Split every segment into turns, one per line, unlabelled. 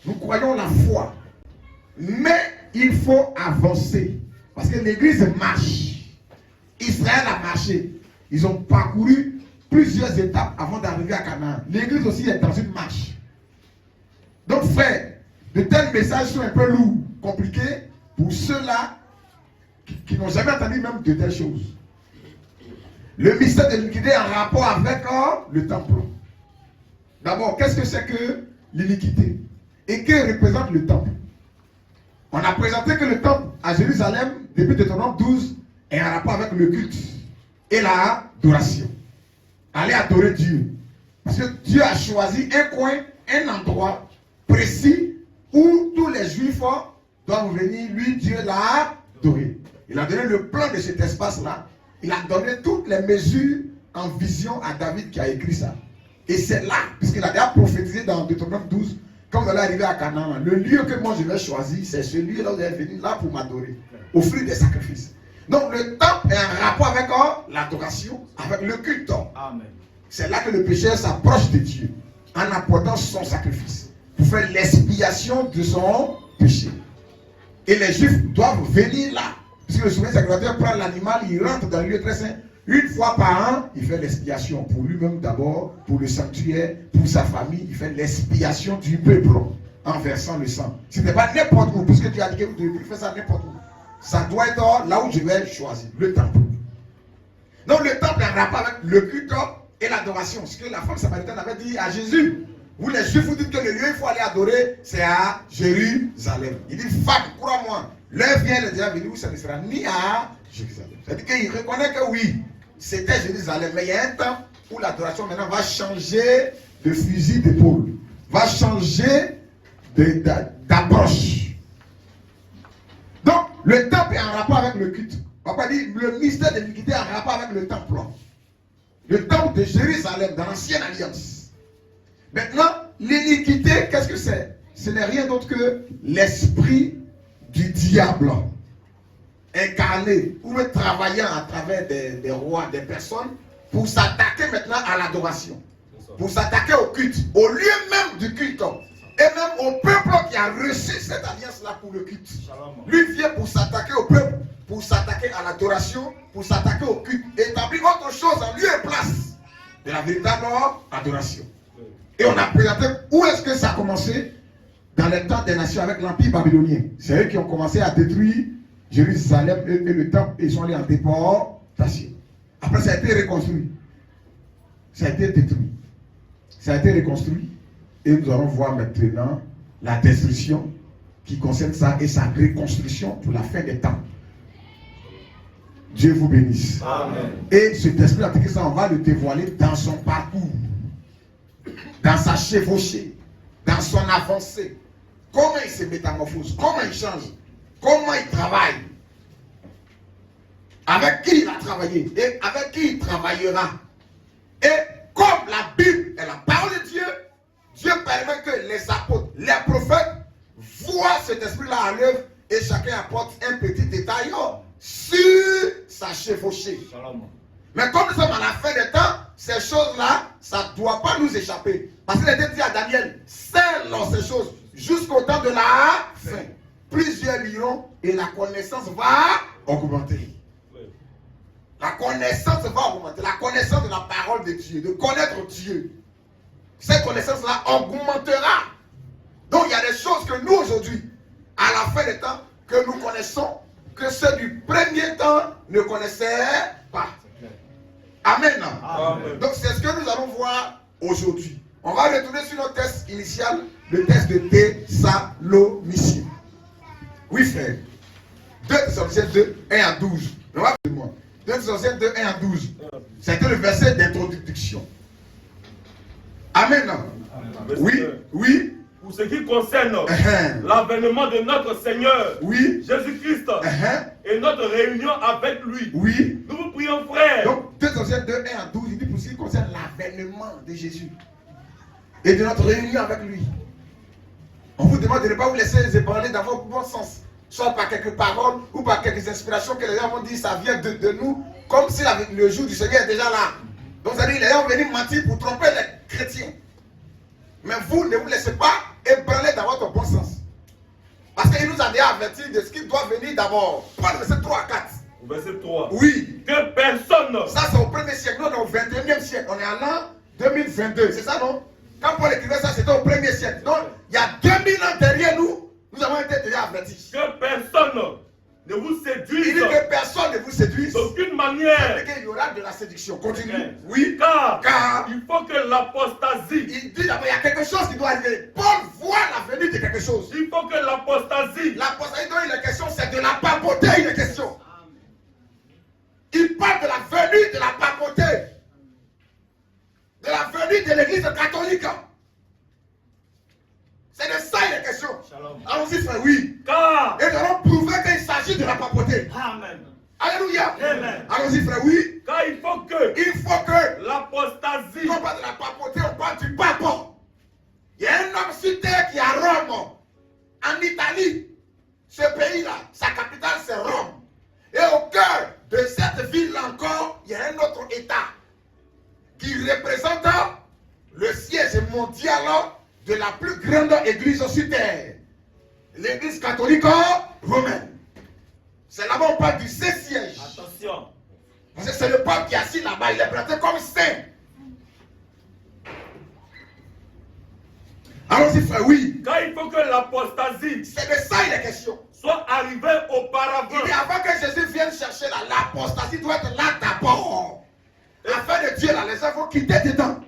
nous croyons la foi. Mais il faut avancer. Parce que l'église marche. Israël a marché. Ils ont parcouru plusieurs étapes avant d'arriver à Canaan. L'église aussi est dans une marche. Donc frère, de tels messages sont un peu lourds, compliqués pour ceux-là qui n'ont jamais entendu même de telles choses. Le mystère de l'iniquité est en rapport avec le temple. D'abord, qu'est-ce que c'est que l'iniquité? Et que représente le temple? On a présenté que le temple à Jérusalem, depuis Deutéronome 12, est en rapport avec le culte et l'adoration. Aller adorer Dieu. Parce que Dieu a choisi un coin, un endroit précis où tous les Juifs doivent venir, lui, Dieu l'a adoré. Il a donné le plan de cet espace-là. Il a donné toutes les mesures en vision à David qui a écrit ça. Et c'est là, puisqu'il a déjà prophétisé dans Deutéronome 12, quand vous allez arriver à Canaan, le lieu que moi je vais choisir, c'est ce lieu-là où vous allez venir là pour m'adorer, offrir des sacrifices. Donc le temple est en rapport avec l'adoration, avec le culte. C'est là que le pécheur s'approche de Dieu en apportant son sacrifice pour faire l'expiation de son péché. Et les Juifs doivent venir là. Puisque le souverain sacrificateur prend l'animal, il rentre dans le lieu très saint. Une fois par an, il fait l'expiation pour lui-même d'abord, pour le sanctuaire, pour sa famille. Il fait l'expiation du peuple en versant le sang. Ce n'est pas n'importe où, puisque tu as dit que vous devez plus faire ça n'importe où. Ça doit être là où je vais choisir, le temple. Donc le temple est en rapport avec le culte et l'adoration. Ce que la femme samaritaine avait dit à Jésus. Vous les Juifs, vous dites que le lieu il faut aller adorer, c'est à Jérusalem. Il dit, femme, crois-moi, l'heure vient le déjà venir où ça ne sera ni à Jérusalem. C'est-à-dire qu'il reconnaît que oui, c'était Jérusalem, mais il y a un temps où l'adoration maintenant va changer de fusil d'épaule, va changer d'approche. Donc, le temple est en rapport avec le culte. Papa dit, le mystère de l'iniquité est en rapport avec le temple. Le temple de Jérusalem, dans l'ancienne alliance. Maintenant, l'iniquité, qu'est-ce que c'est? Ce n'est rien d'autre que l'esprit du diable incarné ou travaillant à travers des rois, des personnes pour s'attaquer maintenant à l'adoration, pour s'attaquer au culte, au lieu même du culte et même au peuple qui a reçu cette alliance-là pour le culte. Lui vient pour s'attaquer au peuple, pour s'attaquer à l'adoration, pour s'attaquer au culte, établir autre chose en lieu et place de la véritable adoration. Et on a présenté où est-ce que ça a commencé dans les temps des nations avec l'Empire babylonien. C'est eux qui ont commencé à détruire Jérusalem et le temple et ils sont allés en déportation. Après, ça a été reconstruit. Ça a été détruit. Ça a été reconstruit. Et nous allons voir maintenant la destruction qui concerne ça et sa reconstruction pour la fin des temps. Dieu vous bénisse. Amen. Et cet esprit antichrist, on va le dévoiler dans son parcours, dans sa chevauchée, dans son avancée. Comment il se métamorphose, comment il change, comment il travaille, avec qui il a travaillé et avec qui il travaillera. Et comme la Bible est la parole de Dieu, Dieu permet que les apôtres, les prophètes voient cet esprit-là à l'œuvre et chacun apporte un petit détail sur sa chevauchée. Mais comme nous sommes à la fin des temps, ces choses-là, ça ne doit pas nous échapper. Parce qu'il était dit à Daniel, scelle ces choses jusqu'au temps de la fin. Plusieurs liront et la connaissance va augmenter. La connaissance va augmenter. La connaissance de la parole de Dieu, de connaître Dieu. Cette connaissance-là augmentera. Donc il y a des choses que nous aujourd'hui, à la fin des temps, que nous connaissons, que ceux du premier temps ne connaissaient pas. Amen. Amen. Donc c'est ce que nous allons voir aujourd'hui. On va retourner sur notre texte initial, le texte de Thessaloniciens. Oui frère. 2 Thessaloniciens 2, 1 à 12. 2 Thessaloniciens 2, 1 à 12. C'était le verset d'introduction. Amen. Amen. Oui, oui.
Pour ce qui concerne l'avènement de notre Seigneur Jésus-Christ et notre réunion avec lui, nous vous prions, frère.
Donc, 2 Thessaloniciens 2, 1 à 12, il dit pour ce qui concerne l'avènement de Jésus et de notre réunion avec lui. On vous demande de ne pas vous laisser parler dans votre bon sens, soit par quelques paroles ou par quelques inspirations que les gens vont dire, ça vient de nous, comme si le jour du Seigneur est déjà là. Donc, ça veut dire les gens viennent mentir pour tromper les chrétiens. Mais vous ne vous laissez pas ébranler dans votre bon avertir de ce qui doit venir d'abord. Paul, verset 3 à 4.
Verset 3.
Oui.
Que personne.
Ça, c'est au 1er siècle. Nous, on est au 21e siècle. On est en l'an 2022. C'est ça, non? Quand Paul écrivait ça, c'était au 1er siècle. Donc, il y a 2000 ans derrière nous, nous avons été déjà avertis.
Que personne ne vous séduise.
Il dit que personne ne vous séduise.
D'aucune manière.
Il dit qu'il y aura de la séduction. Continue.
Okay.
Oui.
Car il faut que l'apostasie.
Il dit d'abord, il y a quelque chose qui doit arriver. Paul voit la venue de quelque chose.
Il faut que l'apostasie.
L'apostasie dont il est question, c'est de la papauté, il est question. Il parle de la venue de la papauté. De la venue de l'église catholique. C'est de ça il est question. Allons-y, frère, oui.
Car
et nous allons prouver qu'il s'agit de la papauté.
Amen.
Alléluia.
Amen.
Allons-y, frère, oui.
Car il faut que l'apostasie.
On parle de la papauté, on parle du pape. Il y a un homme sur terre qui est à Rome, en Italie. Ce pays-là, sa capitale c'est Rome. Et au cœur de cette ville-là encore, il y a un autre État qui représente le siège mondial de la plus grande église sur terre, l'église catholique romaine. C'est là-bas on parle du Saint-Siège.
Attention.
Parce que c'est le pape qui est assis là-bas, il est présenté comme saint. Allons-y, frère, oui.
Car il faut que l'apostasie.
C'est de ça il est question.
Soit arrivée auparavant.
Il dit avant que Jésus vienne chercher là, l'apostasie doit être là d'abord. Afin de Dieu, là, les gens vont quitter dedans.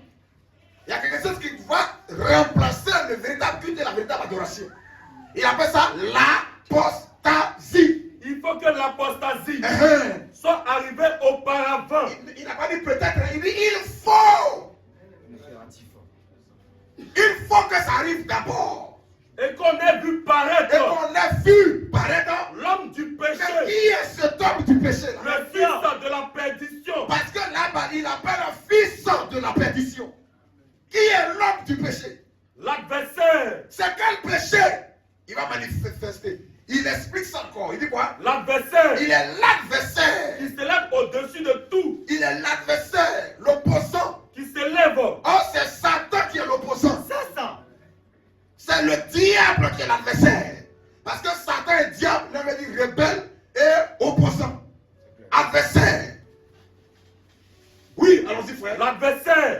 Il y a quelque chose qui va remplacer le véritable culte et la véritable adoration. Il appelle ça l'apostasie.
Il faut que l'apostasie soit arrivée auparavant.
Il n'a pas dit peut-être, il dit il faut. Il faut que ça arrive d'abord.
Et qu'on ait vu paraître.
Et qu'on ait vu paraître
l'homme du péché.
Qui est cet homme du péché là?
Le fils de la perdition.
Parce que là-bas, il appelle un fils de la perdition. Qui est l'homme du péché?
L'adversaire.
C'est quel péché? Il va manifester. Il explique ça encore. Il dit quoi?
L'adversaire.
Il est l'adversaire.
Qui s'élève au-dessus de tout.
Il est l'adversaire, l'opposant.
Qui s'élève.
Oh, c'est Satan qui est l'opposant.
C'est ça.
C'est le diable qui est l'adversaire. Parce que Satan est diable, il veut dire rebelle et opposant. Adversaire. Oui, allons-y, frère.
L'adversaire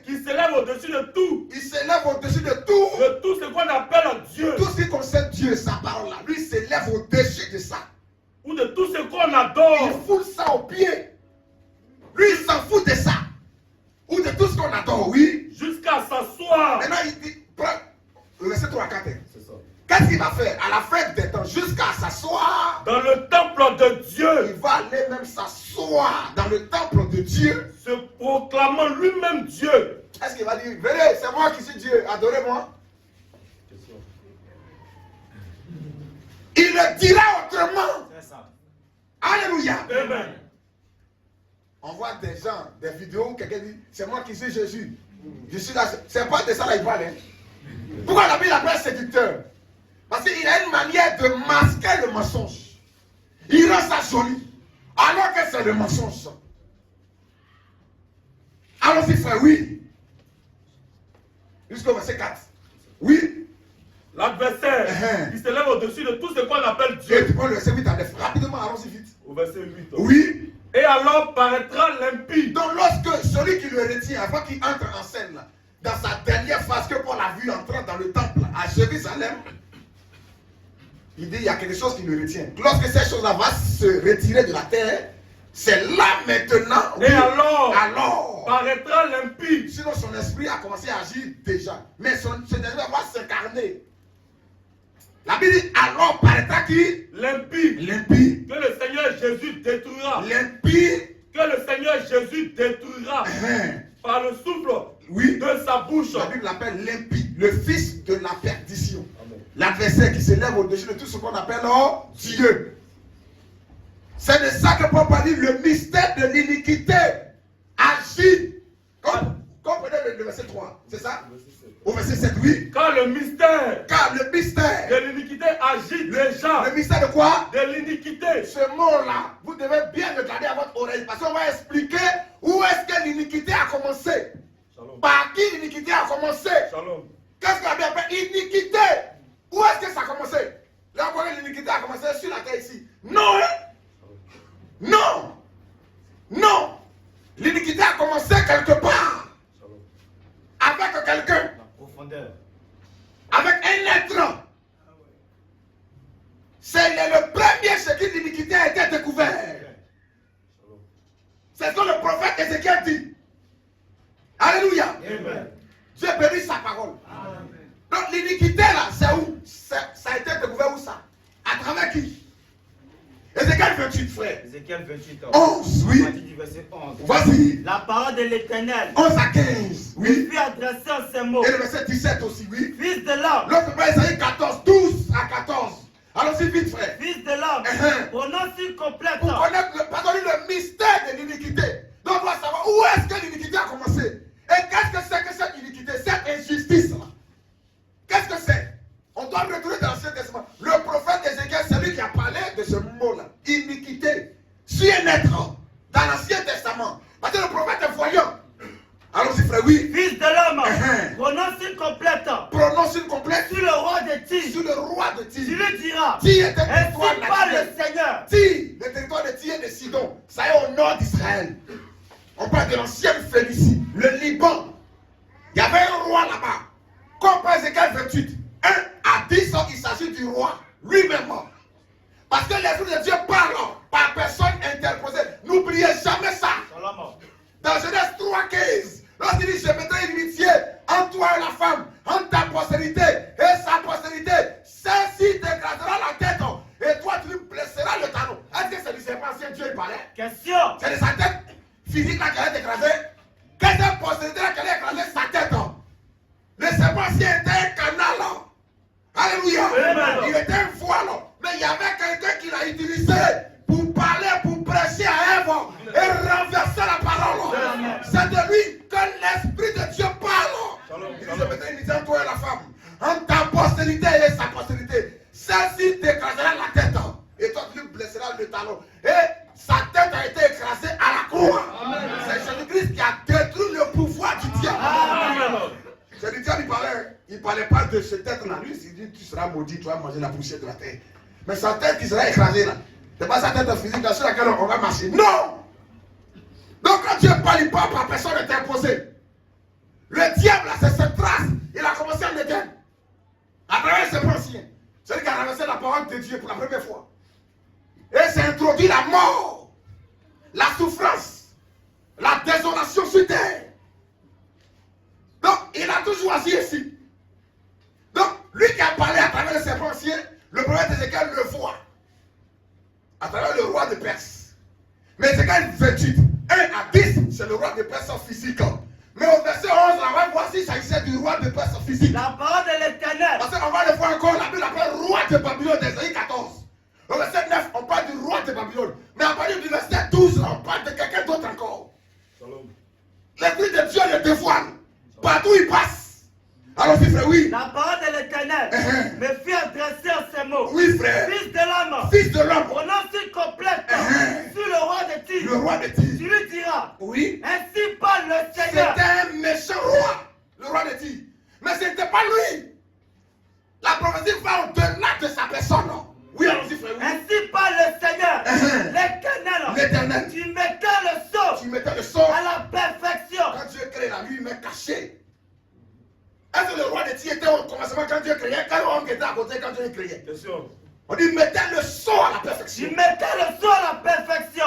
qui s'élève au-dessus de tout.
Il s'élève au-dessus de tout.
De tout ce qu'on appelle Dieu.
Tout ce qui concerne Dieu, sa parole là. Lui, il s'élève au-dessus de ça.
Ou de tout ce qu'on adore.
Il fout ça au pied. Lui, il s'en fout de ça. Ou de tout ce qu'on adore, oui.
Jusqu'à s'asseoir.
Maintenant, il dit, le verset 3 à 4.
C'est ça.
Qu'est-ce qu'il va faire à la fin des temps? Jusqu'à s'asseoir.
Dans le temple de Dieu.
Il va aller même s'asseoir dans le temple de Dieu.
Se proclamant lui-même Dieu.
Est-ce qu'il va dire, venez, c'est moi qui suis Dieu, adorez-moi? Il le dira autrement.
C'est ça.
Alléluia.
Amen.
On voit des gens, des vidéos où quelqu'un dit, c'est moi qui suis Jésus. Je suis là. C'est pas de ça là il parle. Pourquoi la Bible l'appelle séducteur? Parce qu'il a une manière de masquer le mensonge. Il rend ça joli. Alors que c'est le mensonge. Allons-y, frère, oui. Jusqu'au verset 4. Oui.
L'adversaire qui s'élève au-dessus de tout ce qu'on appelle Dieu.
Et tu prends le verset 8 à 9. Rapidement, allons-y vite.
Au verset 8.
Oui.
Et alors paraîtra l'impie.
Donc lorsque celui qui le retient, avant qu'il entre en scène, là, dans sa dernière phase que Paul a vu entrant dans le temple à Jérusalem, il dit il y a quelque chose qui le retient. Lorsque ces choses-là vont se retirer de la terre, c'est là maintenant.
Et oui,
alors
paraîtra l'impie.
Sinon son esprit a commencé à agir déjà. Mais son esprit va s'incarner. La Bible dit alors paraîtra qui?
L'impie.
L'impie.
Que le Seigneur Jésus détruira.
L'impie.
Que le Seigneur Jésus détruira. Par le souffle de sa bouche.
La Bible l'appelle l'impie, le fils de la perdition. L'adversaire qui s'élève au-dessus de tout ce qu'on appelle Dieu. C'est de ça que Paul dit le mystère de l'iniquité agit. Comprenez le verset 3, c'est ça? Au verset 7, oui.
Car le mystère
de
l'iniquité agit déjà.
Le mystère de quoi?
De l'iniquité.
Ce mot-là, vous devez bien le garder à votre oreille parce qu'on va expliquer où est-ce que l'iniquité a commencé.
Shalom.
Par qui l'iniquité a commencé?
Shalom.
Qu'est-ce qu'on a bien appelé iniquité? Où est-ce que ça a commencé? Là, on voit l'iniquité a l'iniquité là, c'est où? Ça a été découvert où ça? À travers qui? Ézéchiel 28, frère.
Ézéchiel 28,
11, oui.
Du verset 11.
Vas-y.
La parole de l'Éternel
11 à 15, oui.
fut adressée en ces mots.
Et le verset 17 aussi, oui.
Fils de l'homme.
L'autre verset, Isaïe 14, 12 à 14. Allons-y vite, frère.
Fils de l'homme. Prononce une complète.
Pour connaître le mystère de l'iniquité. Donc on doit savoir où est-ce que l'iniquité a commencé. Et qu'est-ce que c'est que cette iniquité, cette injustice-là? Qu'est-ce que c'est? On doit retourner dans l'Ancien Testament. Le prophète Ézéchiel, c'est lui qui a parlé de ce mot-là. Iniquité. Sur un être dans l'Ancien Testament. Parce que le prophète est voyant. Allons-y, frère, oui.
Fils de l'homme, prononce une complète.
Prononce une complète.
Sur le roi de Tyr.
Sur le roi de Tyr.
Tu lui diras.
Tyr était le territoire
ainsi parle le Seigneur.
Tyr, le territoire de Tyr et de Sidon. Ça est au nord d'Israël. On parle de l'ancienne Phénicie, le Liban. Il y avait un roi là-bas. Comme par Ézéchiel 28, 1 à 10, il s'agit du roi lui-même. Parce que l'Esprit de Dieu parle par personne interposée. N'oubliez jamais ça. Dans Genèse 3,15, lorsqu'il dit, je mettrai une amitié entre toi et la femme, entre ta postérité et sa postérité, celle-ci t'écrasera la tête et toi tu lui blesseras le talon. Est-ce que c'est du serpent ancien Dieu il parlait?
Question.
C'est de sa tête physique là qu'elle est écrasée. Quelle est la postérité là qu'elle a écrasé sa tête? Le serpent ancien était un canal. Alléluia. Il était un voile. Mais il y avait quelqu'un qui l'a utilisé pour parler, pour prêcher à Ève et renverser la parole. C'est de lui que l'Esprit de Dieu parle. Il dit, je mettrai une mission entre toi et la femme, entre ta postérité et sa postérité. Celle-ci t'écrasera la tête et toi tu lui blesseras le talon. Et sa tête a été écrasée à la croix. C'est Jésus-Christ qui a détruit le pouvoir du diable. C'est le diable, il ne parlait pas de cette tête-là. Lui, il dit, tu seras maudit, tu vas manger la poussière de la terre. Mais sa tête qui sera écrasée là, c'est pas sa tête physique sur laquelle on va marcher. Non! Donc quand Dieu parle, il parle par personne interposée. Le diable, là, c'est cette trace. Il a commencé en Éden. À travers ses pensées. C'est lui qui a renversé la parole de Dieu pour la première fois. Et s'est introduit la mort, la souffrance, la désolation sur terre. Donc, il a tout choisi ici. Donc, lui qui a parlé à travers le serpent ancien, le prophète Ézéchiel le voit. À travers le roi de Perse. Mais Ézéchiel 28, 1 à 10, c'est le roi de Perse physique. Mais au verset 11, on va voir s'il s'agissait du roi de Perse physique.
La parole de l'Éternel.
Parce qu'on va le voir encore, la Bible appelle roi de Babylone d'Ésaïe 14. Au verset 9, on parle du roi de Babylone. Mais à partir du verset 12, on parle de quelqu'un d'autre encore. L'Esprit de Dieu le dévoile. Partout il passe. Alors, frère, oui.
La parole de l'Éternel me fit adresser en ces mots.
Oui, frère.
Fils de l'homme.
Fils de l'homme.
Prononce une complète sur le roi de Tyr.
Le roi de Tyr.
Tu lui diras.
Oui.
Ainsi parle le Seigneur.
C'était un méchant roi, le roi de Tyr. Mais ce n'était pas lui. La prophétie va au-delà de sa personne. Oui, allons-y, frère. Oui.
Ainsi parle le Seigneur.
L'Éternel.
Tu mettais le sceau.
Tu mettais le sceau
à la perfection.
Quand Dieu crée la nuit, il met caché. Est-ce que le roi de Tyr était au commencement quand Dieu créait? Quel homme était à côté quand Dieu créait?
Bien sûr.
On dit mettez le sceau à la perfection.
Tu mettais le sceau à la perfection.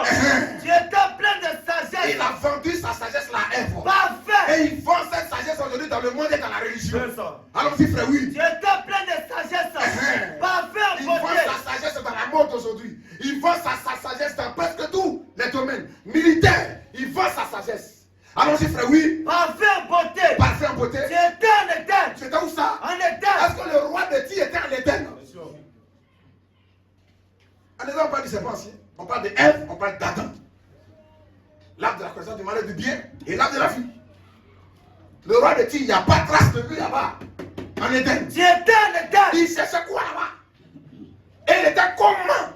Tu étais plein de sagesse.
Il a vendu sa sagesse là à Ève.
Parfait.
Et il vend cette sagesse aujourd'hui dans le monde et dans la religion.
Ça.
Allons-y, frère, oui.
Tu étais plein de sagesse. Parfait en
Il vend
beauté.
sa sagesse dans la mode aujourd'hui. Il vend sa sagesse dans presque tous les domaines. Militaire, il vend sa sagesse. Allons-y, frère, oui.
Parfait en beauté.
Parfait en beauté.
Tu étais en Éden.
C'était où ça?
En Éden.
Est-ce que le roi de Tyr était en Éden?
Bien sûr.
En Éden, on parle du serpent ancien. On parle de Ève, on parle d'Adam. L'arbre de la connaissance du mal et du bien et l'arbre de la vie. Le roi de Tyr, il n'y a pas de trace de lui là-bas. En Éden.
Tu étais en Éden.
Il cherchait quoi là-bas? Et il était comment?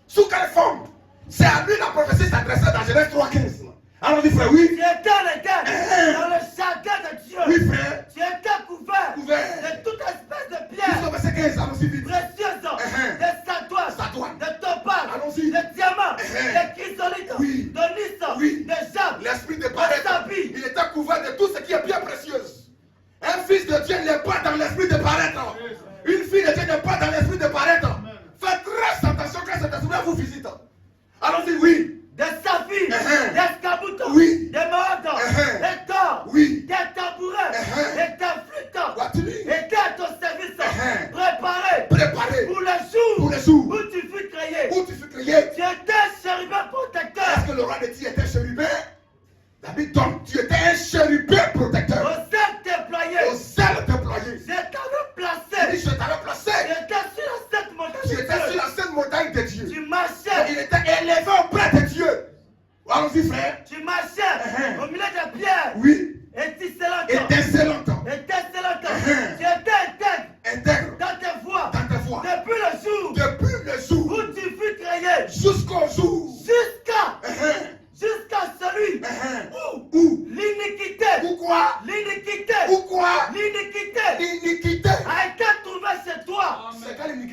Sous quelle forme? C'est à lui la prophétie s'adressait dans Genèse 3,15. Alors dit frère, oui.
Tu étais en Éden. Dans le jardin de Dieu.
Oui, frère.
Tu étais couvert. De toute espèce de pierre.
Jusqu'au verset 15, allons-y vite.
Précieuse. De satoise. De topaz.
Allons-y.
De diamant. De chrysolite.
Oui.
De
oui.
de jade.
L'esprit de paraître. Il était couvert de tout ce qui est bien précieux. Un fils de Dieu n'est pas dans l'esprit de paraître.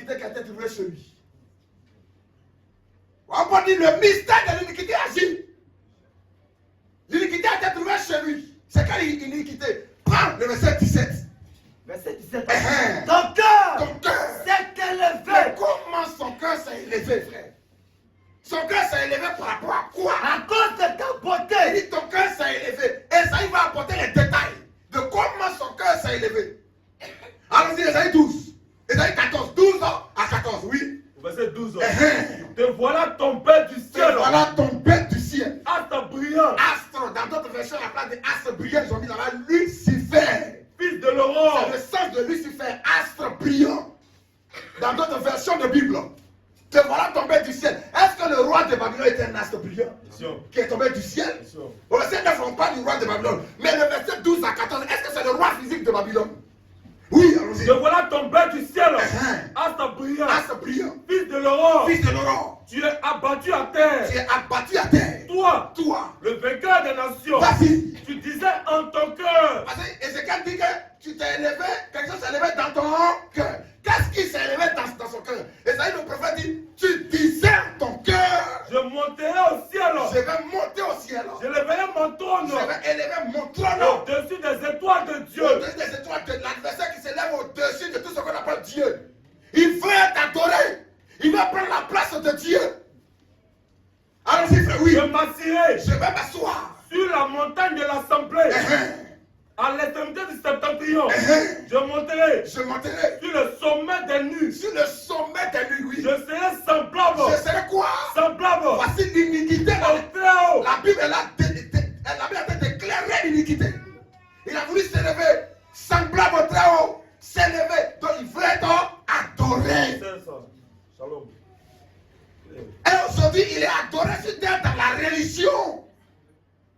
l'iniquité qui a été trouvée chez lui. On peut dire le mystère de l'iniquité agit. L'iniquité a été trouvée chez lui. C'est quelle iniquité? Prends le verset 17.
Verset 17. Ton cœur s'est élevé.
Mais comment son cœur s'est élevé, frère? Son cœur s'est élevé par rapport à quoi?
À cause de ta beauté.
Il dit ton cœur s'est élevé. Et ça, il va apporter les détails de comment son cœur s'est élevé. Allons-y, Ésaïe 12. Ésaïe 14. 12 à 14, oui.
Verset 12. Te voilà tombé du ciel.
Te voilà tombé du ciel.
Astre brillant.
Astre, dans d'autres versions, à la place de astre brillant, ils ont mis là-bas Lucifer.
Fils de l'aurore.
C'est le sens de Lucifer, astre brillant. Dans d'autres versions de Bible. Te voilà tombé du ciel. Est-ce que le roi de Babylone était un astre brillant qui est tombé du ciel? Au verset 9, on parle du roi de Babylone. Mais le verset 12 à 14, est-ce que c'est le roi physique de Babylone? Oui, allons-y.
Te voilà tombé du ciel. Astre brillant.
Astre brillant.
Fils de l'aurore.
Fils de l'aurore.
Tu es abattu à terre.
Tu es abattu à terre.
Toi,
le
vainqueur des nations.
Vas-y.
Tu disais en ton cœur.
Parce que Ézéchiel dit que tu t'es élevé, quelque chose s'est élevé dans ton cœur. Qu'est-ce qui s'est élevé dans son cœur? Ésaïe le prophète dit, tu disais en ton cœur.
Je monterai au ciel.
Je vais monter au ciel.
Je lèverai mon trône.
Je vais élever mon trône.
Au-dessus des étoiles de Dieu.
Au-dessus des étoiles de l'adversaire qui s'élève au-dessus de tout ce qu'on appelle Dieu. Il veut t'adorer. Il va prendre la place de Dieu. Allons-y, frère, oui.
Je m'assirai.
Je vais m'asseoir
sur la montagne de l'assemblée. À l'extrémité du septentrion. Je monterai.
Je monterai.
Sur le sommet des nues.
Sur le sommet des nues, oui.
Je serai semblable.
Je serai quoi?
Semblable.
Voici l'iniquité. La Bible, elle a déclaré l'iniquité. Il a voulu s'élever. Semblable au très haut. S'élever. Donc il veut être adoré.
C'est ça. Shalom.
Et aujourd'hui, il est adoré sur terre dans la religion.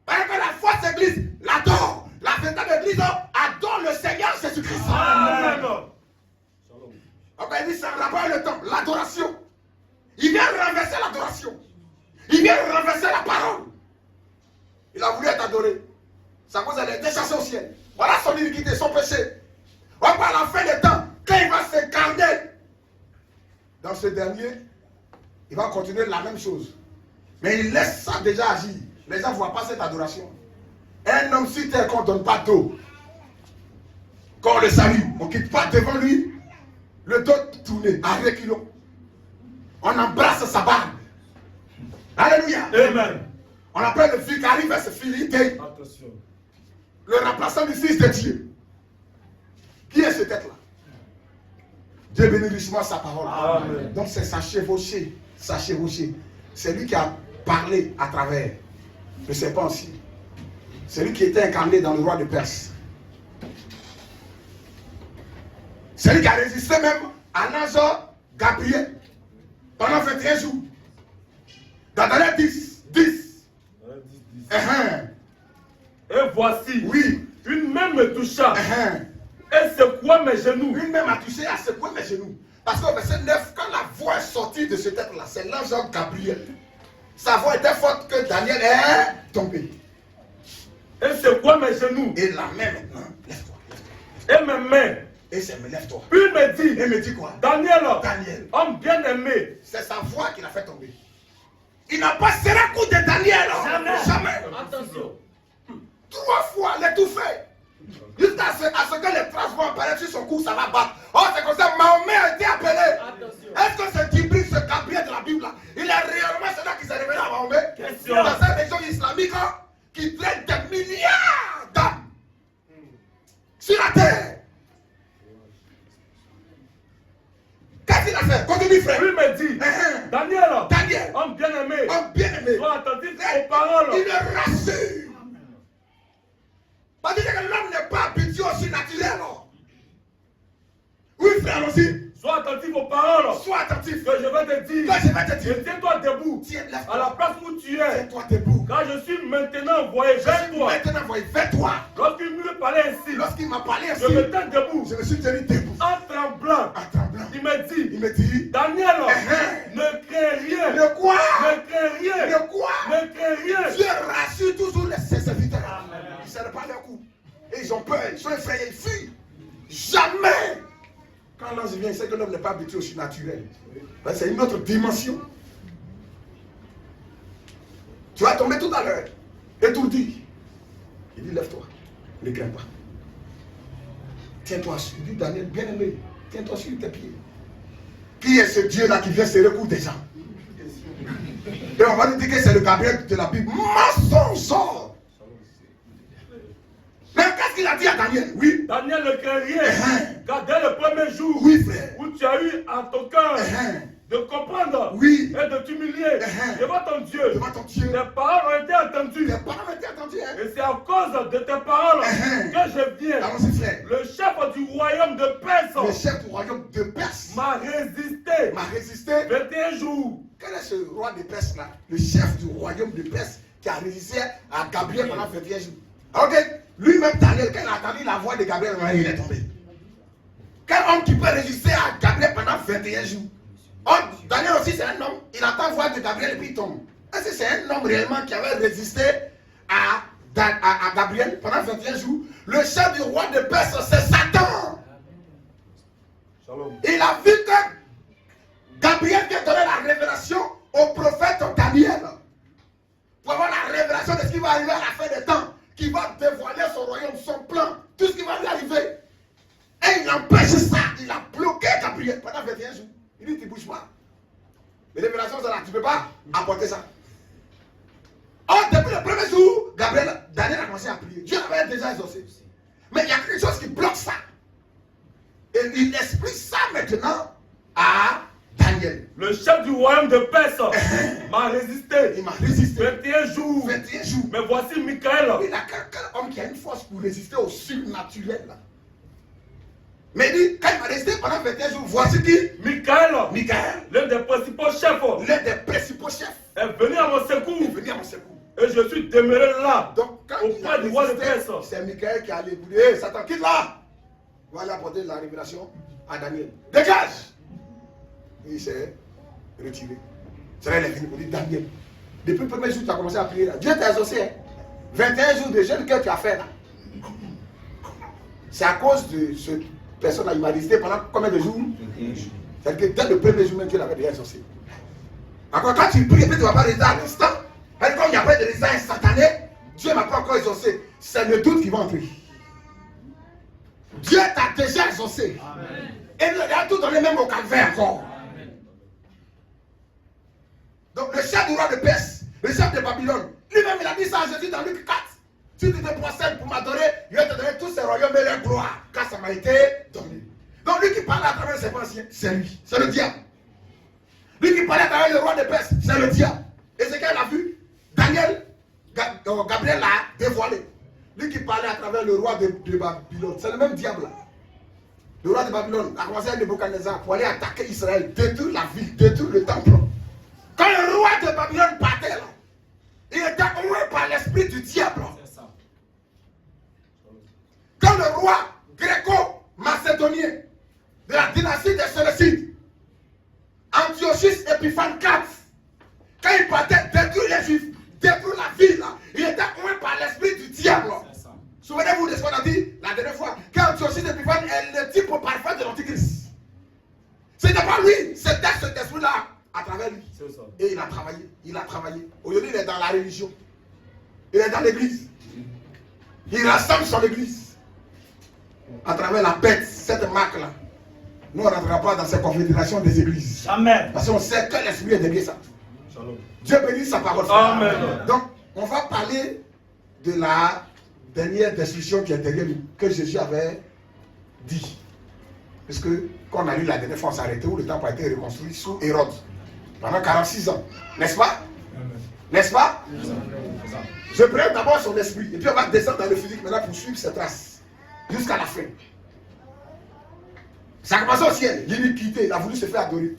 Parce que la fausse église l'adore. La véritable église adore le Seigneur Jésus-Christ.
Amen.
Après, il dit, ça rappelle le temps, l'adoration. Il vient renverser l'adoration. Il vient renverser la parole. Il a voulu être adoré. Ça cause elle est déchassée au ciel. Voilà son iniquité, son péché. On va à la fin des temps, quand il va s'incarner dans ce dernier, il va continuer la même chose. Mais il laisse ça déjà agir. Les gens ne voient pas cette adoration. Un homme sur terre qu'on ne donne pas d'eau, qu'on le salue, on ne quitte pas devant lui, le dos tourné, à reculons. On embrasse sa barbe. Alléluia.
Amen.
On appelle le fils qui arrive à se filier.
Attention.
Le remplaçant du Fils de Dieu. Qui est ce tête-là? Dieu bénit richement sa parole.
Amen.
Donc c'est sa chevauchée. Sa chevauchée. C'est lui qui a parlé à travers le serpent aussi. C'est lui qui était incarné dans le roi de Perse. C'est lui qui a résisté même à l'ange Gabriel pendant 21 jours. Dans Daniel 10.
Et voici,
oui,
une main me toucha. Et secoua mes genoux.
Une main m'a touché à secouer mes genoux. Parce qu'au verset 9, quand la voix est sortie de ce tête-là, c'est l'ange Gabriel. Sa voix était forte que Daniel est tombé.
Et secoua mes genoux.
Et la main maintenant, lève-toi.
Et mes mains.
Et c'est me lève-toi.
Puis il me dit,
Et me dit quoi?
Daniel,
Homme
bien aimé.
C'est sa voix qui l'a fait tomber. Il n'a pas serré le coup de Daniel. Jamais.
Attention.
3 fois l'étouffer. Jusqu'à ce que les traces vont apparaître sur son cou, ça va battre. Oh, c'est comme ça, Mahomet a été appelé. Est-ce que c'est Djibril, ce Gabriel de la Bible là? Il est réellement celui qui s'est révélé à Mahomet? Dans cette région islamique qui traite des milliards d'âmes sur la terre. Qu'est-ce qu'il a fait? Continue, frère.
Lui me dit, Daniel, homme bien aimé, sois attentif aux paroles.
Il le rassure. Parce que l'homme n'est pas habitué au surnaturel. Oui, frère, aussi.
Sois attentif aux paroles.
Sois attentif.
Que je vais te dire.
Que je vais te dire.
Tiens-toi debout.
Tiens-toi.
À la place où tu es.
Tiens-toi debout.
Car je suis maintenant envoyé vers toi.
Maintenant envoyé vers toi.
Lorsqu'il me parlait ainsi.
Lorsqu'il m'a parlé ainsi.
Je me tiens debout.
Je me suis tenu debout.
En tremblant.
En tremblant.
Il me dit.
Daniel.
Ne crains rien.
Ne quoi?
Ne crains rien.
Ne quoi?
Ne crains rien.
Dieu rassure toujours ses serviteurs. Ils ne serrent pas leur coup. Et ils ont peur. Ils sont effrayés. Ils fuient. Jamais. Quand Quand l'ange vient, il sait que l'homme n'est pas habitué au surnaturel. C'est une autre dimension. Tu vas tomber tout à l'heure. Étourdi. Il dit, lève-toi. Ne crains pas. Tiens-toi sur. Il dit, Daniel, bien-aimé, tiens-toi sur tes pieds. Qui est ce Dieu-là qui vient se recoudre des gens? Et on va nous dire que c'est le Gabriel de la Bible. Mensonge! Mais qu'est-ce qu'il a dit à Daniel? Oui.
Daniel ne craint rien. Car dès le premier jour
Oui, frère.
où tu as eu à ton cœur de comprendre
oui.
et de t'humilier devant ton Dieu, tes paroles ont été entendues.
Tes paroles ont été entendues.
Et c'est à cause de tes paroles que je viens.
Allons-y, frère.
Le chef du royaume de Perse.
Le chef du royaume de Perse
m'a résisté. 21 jours.
Quel est ce roi de Perse là? Le chef du royaume de Perse qui a résisté à Gabriel pendant 21 jours. Ok. Lui-même, Daniel, quand il a entendu la voix de Gabriel, il est tombé. Quel homme qui peut résister à Gabriel pendant 21 jours? Oh, Daniel aussi, c'est un homme. Il entend la voix de Gabriel et puis il tombe. Est-ce que c'est un homme réellement qui avait résisté à Gabriel pendant 21 jours? Le chef du roi de Perse, c'est Satan.
Shalom.
Il a vu que Gabriel vient donner la révélation au prophète Daniel. Pour avoir la révélation de ce qui va arriver à la fin des temps. Qui va dévoiler son royaume, son plan, tout ce qui va lui arriver. Et il empêche ça. Il a bloqué Gabriel pendant 21 jours. Il dit, tu ne bouges pas. Les révélations sont là, tu ne peux pas apporter ça. Or, depuis le premier jour, Daniel a commencé à prier. Dieu avait déjà exaucé. Mais il y a quelque chose qui bloque ça. Et il explique ça maintenant à Daniel.
Le chef du royaume de Perse m'a résisté.
Il m'a résisté.
21 jours.
21 jours.
Mais voici Michael.
Il a quel homme qui a une force pour résister au surnaturel là. Mais il dit, quand il m'a résisté pendant 21 jours, voici qui?
Michael.
L'un
des principaux chefs.
L'un des principaux chefs.
Est venu à mon secours.
Il est venu à mon secours.
Et je suis demeuré là.
Donc, quand
auprès du roi de Perse.
C'est Michael qui a allé vous dire, hey, Satan, quitte là. On va aller apporter la révélation à Daniel. Dégage! Et il s'est retiré. C'est là qu'il est venu pour dire, Daniel, depuis le premier jour tu as commencé à prier là, Dieu t'a exaucé. Hein? 21 jours de jeûne que tu as fait là. C'est à cause de cette personne là, il m'a résisté pendant combien de jours? 21 jours. C'est-à-dire que dès le premier jour même, Dieu l'avait déjà exaucé. Encore quand tu pries et puis tu ne vas pas résister à l'instant, comme il n'y a pas de résultat instantané, Dieu ne m'a pas encore exaucé. C'est le doute qui va entrer. Dieu t'a déjà exaucé. Amen. Et il a tout donné même au calvaire encore. Amen. Donc le chef du roi de Perse, le chef de Babylone, lui-même il a dit ça à Jésus dans Luc 4. Si tu te procèdes pour m'adorer, je vais te donner tous ces royaumes et leur gloire, car ça m'a été donné. Donc lui qui parle à travers ses pensées, c'est lui, c'est le diable. Lui qui parlait à travers le roi de Perse, c'est le diable. Et ce qu'elle a vu, Gabriel l'a dévoilé. Lui qui parlait à travers le roi de Babylone, c'est le même diable là. Le roi de Babylone a commencé avec Nebuchadnezzar pour aller attaquer Israël, détruire la ville, détruire le temple. Quand le roi de Babylone partait là, il était oué par l'esprit du diable. Quand le roi gréco-macédonien de la dynastie des Séleucides, Antiochus Épiphane IV, quand il partait détruire les Juifs, détruire la ville, il était oué par l'esprit du diable. Souvenez-vous de ce qu'on a dit la dernière fois, quand Antiochus Épiphane est le type parfait de l'Antichrist. Ce n'était pas lui, c'était cet esprit-là à travers lui. Et il a travaillé. Aujourd'hui, il est dans la religion. Il est dans l'église. Il rassemble son église. À travers la bête, cette marque-là. Nous, on ne rentrera pas dans cette confédération des églises.
Amen.
Parce qu'on sait que l'esprit est derrière ça.
Shalom.
Dieu bénisse sa parole.
Amen.
Donc, on va parler de la dernière destruction qui est derrière nous, que Jésus avait dit. Parce que quand on a lu la dernière fois, on s'est arrêté où le temple a été reconstruit sous Hérode. Pendant 46 ans. N'est-ce pas? N'est-ce pas? Je prends d'abord son esprit. Et puis on va descendre dans le physique maintenant pour suivre ses traces. Jusqu'à la fin. Ça a commencé au ciel. L'iniquité, il a voulu se faire adorer.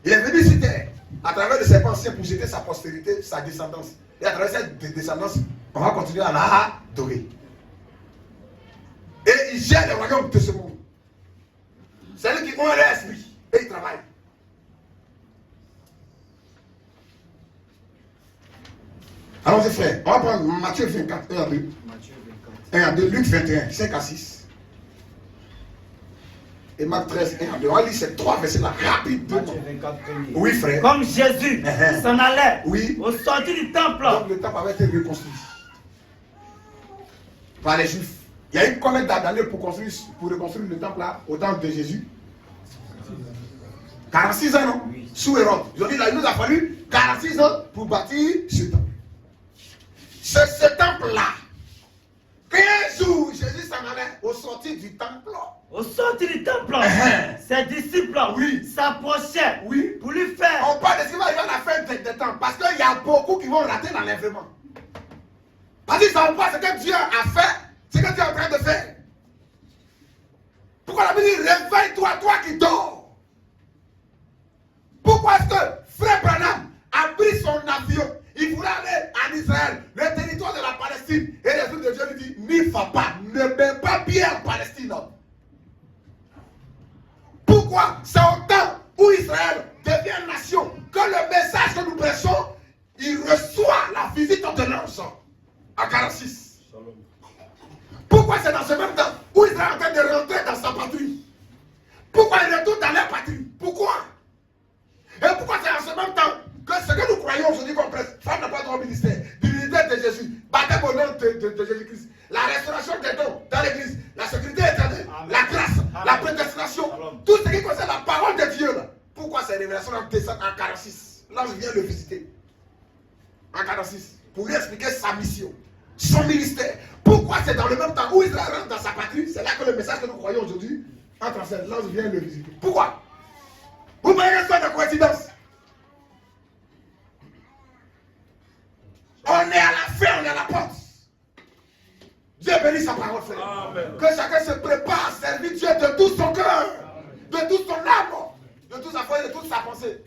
Il est venu sur terre. À travers de ses pensées pour jeter sa postérité, sa descendance. Et à travers cette descendance, on va continuer à la adorer. Et il gère le royaume de ce monde. C'est lui qui ont l'esprit. Et il travaille. Allons-y frère, on va prendre Matthieu 24, 1 à 2. 1 à 2, Luc 21, 5 à 6. et Marc 13, 1 à 2. On lit ces 3 versets-là rapidement. Oui, frère.
Comme Jésus s'en allait
au
sortir du temple.
Donc le temple avait été reconstruit par les Juifs. Il y a une combien d'années pour reconstruire le temple là, au temps de Jésus? 46 ans, non? Sous Hérode. Ils ont dit là, il nous a fallu 46 ans pour bâtir ce temple. C'est ce temple-là. 15 jours, Jésus s'en allait au sortir du temple.
Au sortir du temple, ses disciples s'approchaient pour lui faire.
On parle de ce qui va arriver à la fin des temps. Parce qu'il y a beaucoup qui vont rater l'enlèvement. Parce qu'ils ne savent pas ce que Dieu a fait, ce que Dieu est en train de faire. Pourquoi la Bible dit réveille-toi, toi qui dors? Pourquoi est-ce que Frère Branham a pris son avion? Il voulait aller en Israël, le territoire de la Palestine. Et l'Esprit de Dieu lui dit, n'y va pas, ne mets pas pied en Palestine. Pourquoi? C'est au temps où Israël devient nation que le message que nous prêchons, il reçoit la visite de l'ange à 46. Pourquoi c'est dans ce même temps où Israël est en train de rentrer dans sa patrie? Pourquoi il retourne dans leur patrie? Pourquoi? Et pourquoi c'est en ce même temps que ce que nous croyons aujourd'hui comme presse, femme n'a pas droit au ministère, du ministère de Jésus, baptême au nom de Jésus-Christ, la restauration des dons dans l'église, la sécurité éternelle, la grâce, la prédestination, tout ce qui concerne la parole de Dieu là. Pourquoi ces révélations descendent en 46? Là, je viens le visiter. En 46. Pour lui expliquer sa mission, son ministère. Pourquoi c'est dans le même temps où Israël rentre dans sa patrie? C'est là que le message que nous croyons aujourd'hui entre en scène. Là, je viens le visiter. Pourquoi? Vous voyez que c'est de coïncidence. On est à la fin, on est à la porte. Dieu bénit sa parole, frère. Amen. Que chacun se prépare à servir Dieu de tout son cœur, de toute son âme, de toute sa foi et de toute sa pensée.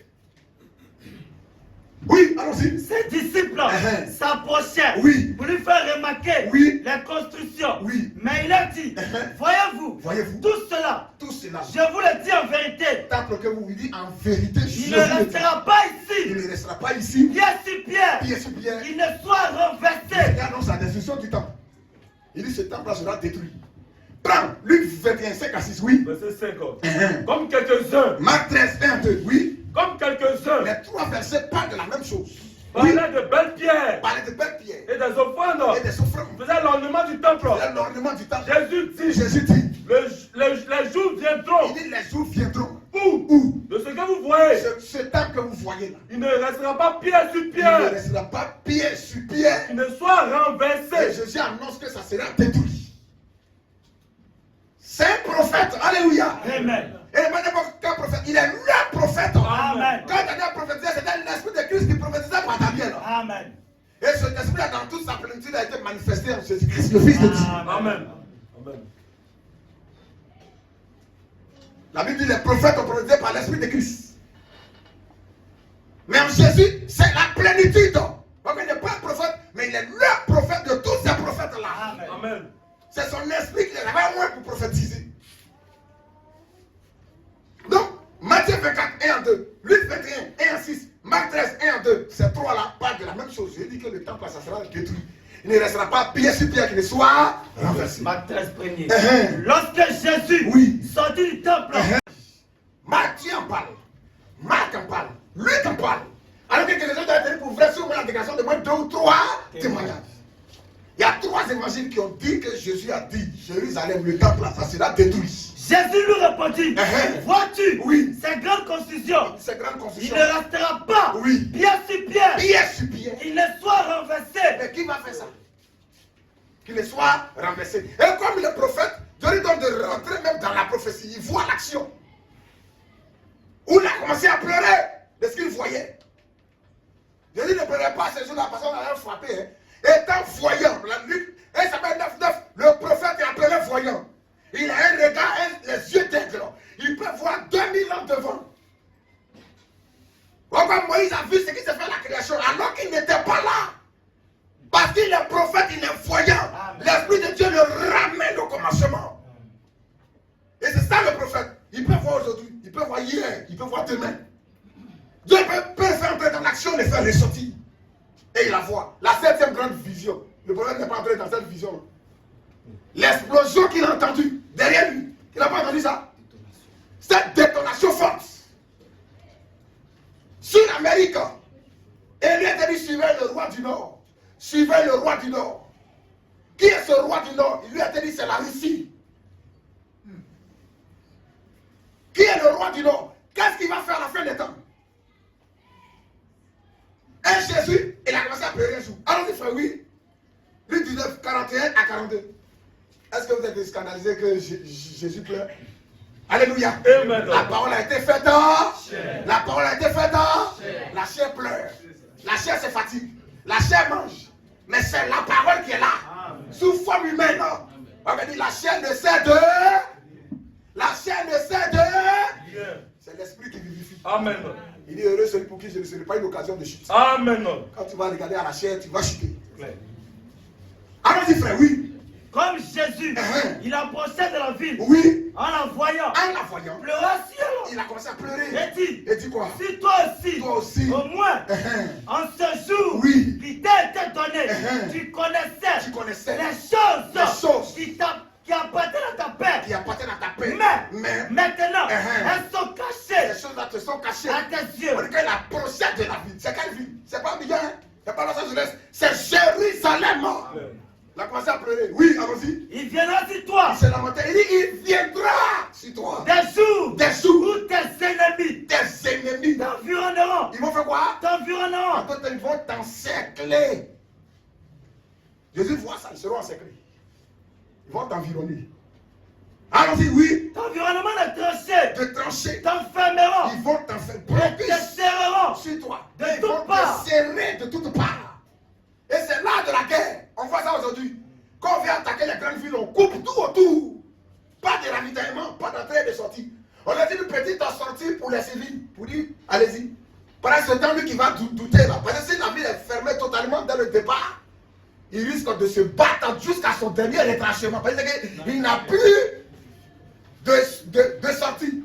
Oui, allons-y.
Ses disciples s'approchaient pour lui faire remarquer les constructions. Mais il a dit, voyez-vous, tout cela, je vous le dis en vérité.
Temple que vous dites en vérité,
il ne restera pas ici.
Il ne restera pas ici.
Pied sur pied. Il ne soit renversé.
Il annonce la destruction du temple. Il dit ce temple-là sera détruit. Prends Luc 21, 5 à 6, oui.
Verset 5. Comme quelques-uns.
Marc 13, 1, 2, oui.
Comme quelques-uns.
Les 3 versets parlent de la même chose.
Parlaient de belles pierres.
Parlaient de belles pierres.
Et des offrandes.
Et des offrandes.
Faisaient l'ornement du temple.
L'ornement du temple.
Jésus dit. Les jours viendront.
Il dit les jours viendront.
Où? De ce que vous voyez.
Ce temple que vous voyez là.
Il ne restera pas pied sur pied.
Il ne restera pas pied sur pied.
Il ne soit renversé.
Et Jésus annonce que ça sera détruit. C'est un prophète. Alléluia.
Amen.
Et pas n'importe quel prophète. Il est le prophète.
Amen.
Quand Daniel prophétisait, c'était l'esprit de Christ qui prophétisait par Daniel.
Amen.
Et cet esprit-là, dans toute sa plénitude, a été manifesté en Jésus-Christ, le Fils de Dieu.
Amen. Amen.
La Bible dit les prophètes ont prophétisé par l'esprit de Christ. Mais en Jésus, c'est la plénitude. Donc il n'est pas un prophète, mais il est le prophète de tous ces prophètes-là.
Amen.
C'est son esprit qui les avait moins pour prophétiser. Donc, Matthieu 24, 1 à 2, Luc 21, 1 à 6, Marc 13, 1 à 2, ces trois-là parlent de la même chose. Je dis que le temple, ça sera détruit. Il ne restera pas pied sur pied qui ne soit renversé.
Marc 13, premier. Lorsque Jésus sortit du temple,
Matthieu en parle, Marc en parle, Luc en parle. Alors que les gens doivent être pour vrai sur la déclaration de moins 2 ou 3 témoignages. Il y a 3 évangiles qui ont dit que Jésus a dit Jérusalem, le temple, ça sera détruit.
Jésus lui répondit, vois-tu, ces grandes constructions, il ne restera pas pied sur pied, il ne soit renversé.
Mais qui va faire ça? Qu'il ne soit renversé. Et comme le prophète, Dieu lui donne de rentrer même dans la prophétie, il voit l'action. Où il a commencé à pleurer de ce qu'il voyait. Jésus ne pleurait pas ces jours-là parce qu'on allait frapper. Étant voyant, la Luc, et ça s'appelle 9-9, le prophète est appelé voyant. Il a un regard, les yeux d'aigle. Il peut voir 2000 ans devant. Pourquoi Moïse a vu ce qui s'est fait à la création alors qu'il n'était pas là? Parce qu'il est prophète, il est voyant. L'Esprit de Dieu le ramène au commencement. Et c'est ça le prophète. Il peut voir aujourd'hui, il peut voir hier, il peut voir demain. Dieu peut faire entrer dans l'action, les faire ressortir. Et il la voit. La 7e grande vision. Le prophète n'est pas entré dans cette vision. L'explosion qu'il a entendue derrière lui. Il n'a pas entendu ça? cette détonation forte sur l'Amérique. Et lui a dit, suivez le roi du Nord. Suivez le roi du Nord. Qui est ce roi du Nord? Il lui a dit, c'est la Russie. Qui est le roi du Nord? Qu'est-ce qu'il va faire à la fin des temps? Et Jésus, il a commencé à pleurer un jour. Alors il frère, oui. Luc 19, 41 à 42. Est-ce que vous êtes scandalisé que Jésus pleure? Alléluia.
Amen.
La parole a été faite. La parole a été faite. La chair pleure. La chair se fatigue. La chair mange. Mais c'est la parole qui est là. Sous forme humaine. On va dire la chair ne sait de. La chair ne sait de. C'est l'esprit qui vivifie.
Amen.
Il est heureux celui pour qui je ne serai pas une occasion de chute.
Amen.
Quand tu vas regarder à la chair, tu vas chuter. Allons-y frère, oui.
Comme Jésus, il approchait de la ville.
Oui.
En la voyant.
En la voyant.
Pleura ciel.
Il a commencé à pleurer.
Et
dit quoi?
Si toi aussi. Au moins. En ce jour.
Oui.
Qui t'a été donné. Tu connaissais. Les choses. Qui appartiennent à ta paix.
Qui appartiennent à ta paix.
Mais maintenant, elles sont cachées.
Ces choses-là te sont cachées.
À tes yeux.
On dit qu'elle approchait de la ville. C'est quelle ville? C'est pas Milan. C'est pas Los Angeles. C'est Jérusalem. Il a commencé à pleurer. Oui, allons-y.
Il viendra sur toi.
Il s'est lamenté. Il dit, il viendra sur toi.
Des jours.
Où
tes ennemis. T'environneront.
Ils vont faire quoi?
T'environneront.
Ils vont t'encercler. Jésus voit ça, ils seront encerclés. Ils vont t'environner. Allons-y, oui.
T'environnement de trancher. T'enfermeront.
Ils vont t'enfermer.
Ils te serreront.
Sur toi.
De toutes parts.
Te serrer de toutes parts. Et c'est là de la guerre. On voit ça aujourd'hui. Quand on vient attaquer les grandes villes, on coupe tout autour. Pas de ravitaillement, pas d'entrée et de sortie. On a dit une petite sortie pour les civils. Pour dire, allez-y. Pendant ce temps, lui qui va douter là. Parce que si la ville est fermée totalement dès le départ, il risque de se battre jusqu'à son dernier retranchement. Parce qu'il n'a plus de sortie.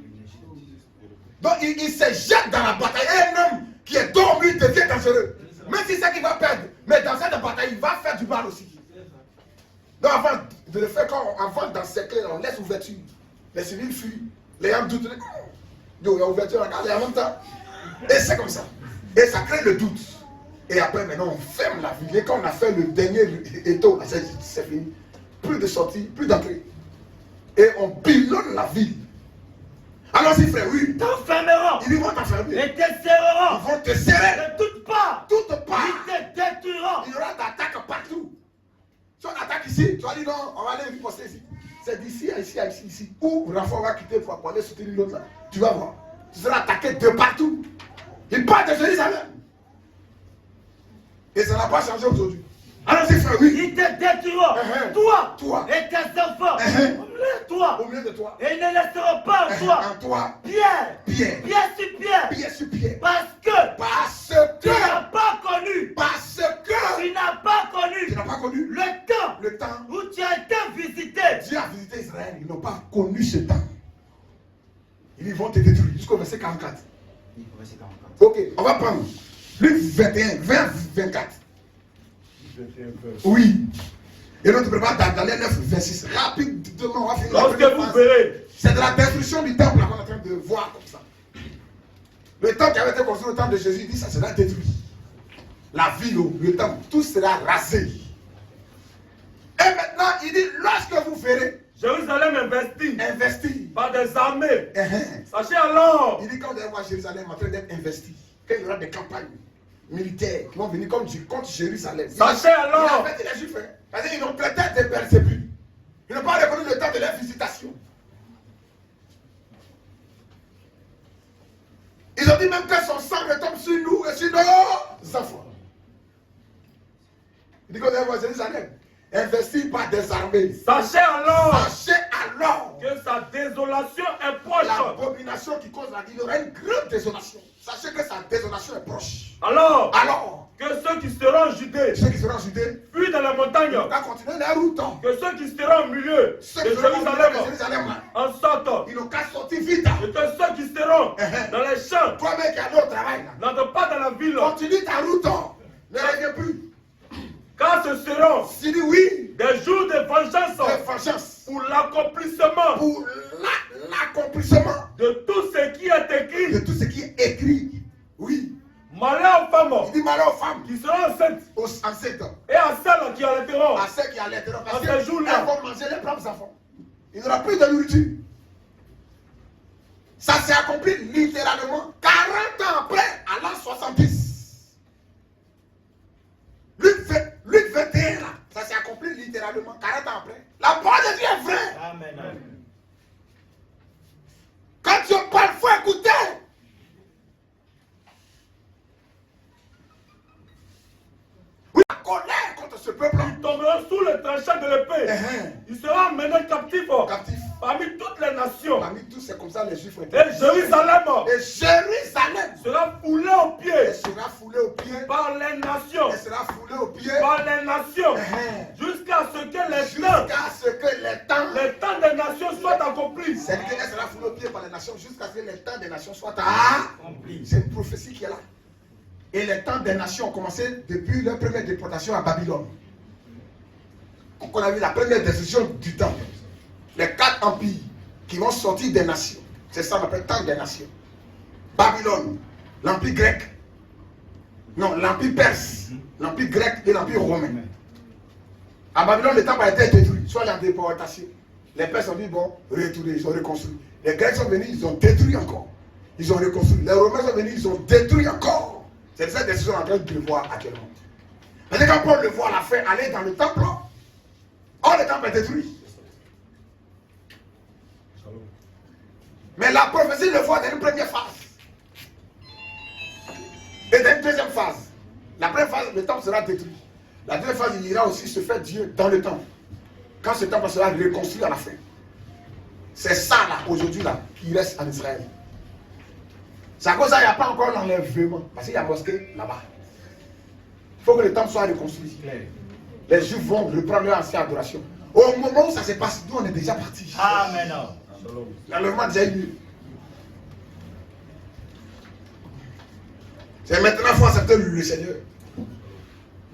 Donc il se jette dans la bataille. Et un homme qui est dormi devient dangereux. Même si c'est qu'il va perdre. Mais dans cette bataille, il va faire du mal aussi. Donc avant de le faire, avant d'encercler, on laisse ouverture. Les civils fuient. Les gens doutent. Il y a ouverture, regardez en même temps. Et c'est comme ça. Et ça crée le doute. Et après, maintenant, on ferme la ville. Et quand on a fait le dernier étau, c'est fini. Plus de sortie, plus d'entrée. Et on pilonne la ville. Allons-y, frère, oui.
T'enfermeront.
Ils vont t'enfermer.
Et te serreront.
Ils vont te serrer.
De toutes parts.
Toutes parts.
Ils te détruiront.
Il y aura d'attaques partout. Si on attaque ici, tu vas dire non, on va aller poster ici. C'est d'ici à ici, à ici, ici. Où l'enfant va quitter pour aller soutenir l'autre là. Tu vas voir. Tu seras attaqué de partout. Il part de Jérusalem. Et ça n'a pas changé aujourd'hui. Allons-y, frère, oui.
Ils te détruiront. Toi. Et tes enfants. Au milieu de toi. Et ils ne laisseront pas en toi. Pierre sur pierre. Parce que tu n'as pas connu. Tu n'as pas connu. Le temps où tu as été visité.
Dieu a visité Israël. Ils n'ont pas connu ce temps. Ils vont te détruire jusqu'au verset 44. Ok, on va prendre Luc 21, 24. Oui. Et l'autre prépare Daniel 9, 26. Rapidement, on va finir.
Lorsque vous verrez.
C'est de la destruction du temple qu'on est en train de voir comme ça. Le temple qui avait été construit au temps de Jésus, il dit ça sera détruit. La ville, le temple, tout sera rasé. Et maintenant, il dit, lorsque vous verrez
Jérusalem investi par des armées. Sachez alors.
Il dit, quand vous allez voir Jérusalem en train d'être investi, qu'il y aura des campagnes militaires qui vont venir contre Jérusalem.
Sachez alors.
Il a fait les Juifs. Parce qu'ils ont traité des persécutés. Ils n'ont pas reconnu le temps de leur visitation. Ils ont dit même que son sang retombe sur nous et sur nos enfants. Il dit qu'on va voir Jérusalem investi par des armées.
Sachez alors
que
sa désolation est proche.
L'abomination qui cause la vie, il y aura une grande désolation. Sachez que sa désolation est proche.
Alors que ceux qui seront en Judée, fuient dans la montagne,
continuer leur route.
Que ceux qui seront au milieu de Jérusalem en sortent.
Ils n'ont qu'à sortir vite.
Et que ceux qui seront dans les champs,
toi-même qui as d'autres travail,
n'entrent pas dans la ville.
Continue ta route. Ne reviens plus.
Car ce seront
des jours
de vengeance
pour
l'accomplissement
l'accomplissement
de tout ce qui est écrit.
De tout ce qui est écrit. Oui.
Malheur aux femmes.
Il dit malheur aux femmes
qui seront enceintes.
Enceintes.
Et à celles qui allaiteront.
À celles qui allaiteront. Parce
en ces jours-là,
elles vont manger les propres enfants. Il n'y aura plus de nourriture. Ça s'est accompli littéralement 40 ans après, à l'an 70. Luc 21, là, ça s'est accompli littéralement 40 ans après. La parole de Dieu est vraie.
Amen. Amen.
Quand Dieu parle, il faut écouter. Oui, la colère contre ce peuple.
Ils tomberont sous le tranchant de l'épée. Ils seront emmenés captifs. Parmi toutes les nations.
Parmi tous, c'est comme ça les Juifs ont été.
Et Jérusalem.
Et Jérusalem
sera foulé aux pieds.
Elle sera foulée aux pieds.
Par les nations.
Elle sera foulée aux pieds.
Par les nations. Jusqu'à ce que les temps des nations soient accomplis.
C'est-à-dire qu'elle sera foulée aux pieds par les nations jusqu'à ce que les temps des nations soient accomplis. C'est une prophétie qui est là. Et les temps des nations ont commencé depuis leur première déportation à Babylone. Donc on a vu la première destruction du temps. Les 4 empires qui vont sortir des nations. C'est ça qu'on appelle temps des nations. Babylone, l'empire grec. Non, l'empire perse, l'empire grec et l'empire romain. À Babylone, le temple a été détruit, soit la déportation. Les Perses ont dit, bon, retourner, ils ont reconstruit. Les Grecs sont venus, ils ont détruit encore. Ils ont reconstruit. Les Romains sont venus, ils ont détruit encore. C'est cette décision en train de le voir actuellement. Mais quand Paul le voit à la fin, aller dans le temple, or le temple est détruit. Mais la prophétie le voit dans une première phase. Et dans une deuxième phase. La première phase, le temple sera détruit. La deuxième phase, il ira aussi se faire Dieu dans le temple. Quand ce temple sera reconstruit à la fin. C'est ça là, aujourd'hui là, qui reste en Israël. C'est à cause de ça qu'il n'y a pas encore l'enlèvement. Parce qu'il y a mosquée là-bas. Il faut que le temple soit reconstruit. Les Juifs vont reprendre leur ancienne adoration. Au moment où ça se passe, nous on est déjà partis.
Amen.
L'enlèvement a déjà eu lieu. C'est maintenant qu'il faut accepter le Seigneur.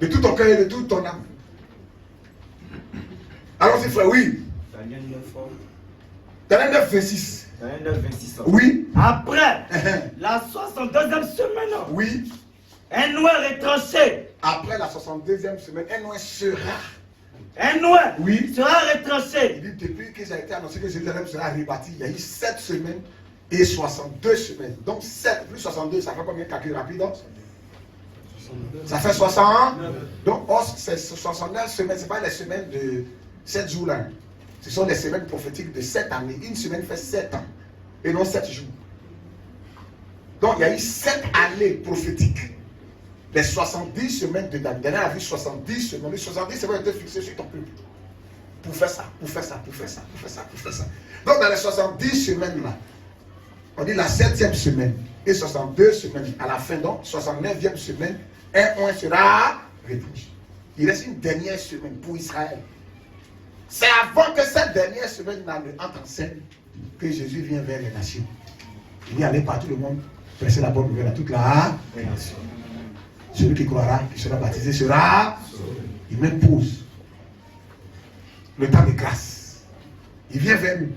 De tout ton cœur et de toute ton âme. Allons-y frère, oui.
Daniel 9,
Daniel 9, 26.
Daniel 9, 26.
Oui.
Après la 62e semaine.
Oui.
Un noir est tranché.
Après la 62e semaine, un noir sera.
Un noir
oui.
sera retranché.
Il dit depuis que ça a été annoncé que Jérusalem sera rebâti, il y a eu 7 semaines et 62 semaines. Donc 7 plus 62, ça fait combien de calcul rapide? Ça fait 60. Donc c'est 69 semaines, ce n'est pas les semaines de 7 jours là. Ce sont les semaines prophétiques de 7 années. Une semaine fait 7 ans et non 7 jours. Donc il y a eu 7 années prophétiques. Les 70 semaines de Daniel. Daniel a vu 70 semaines. Les 70 semaines étaient fixées sur ton peuple. Pour faire ça, pour faire ça, pour faire ça, pour faire ça, pour faire ça. Donc dans les 70 semaines là, on dit la 7e semaine et 62 semaines. À la fin donc, 69e semaine, un mois sera réduit. Il reste une dernière semaine pour Israël. C'est avant que cette dernière semaine entre en scène que Jésus vient vers les nations. Il dit aller par tout le monde, prêcher la bonne nouvelle à toute la nation. Celui qui croira, qui sera baptisé sera. Il m'impose le temps de grâce. Il vient vers nous.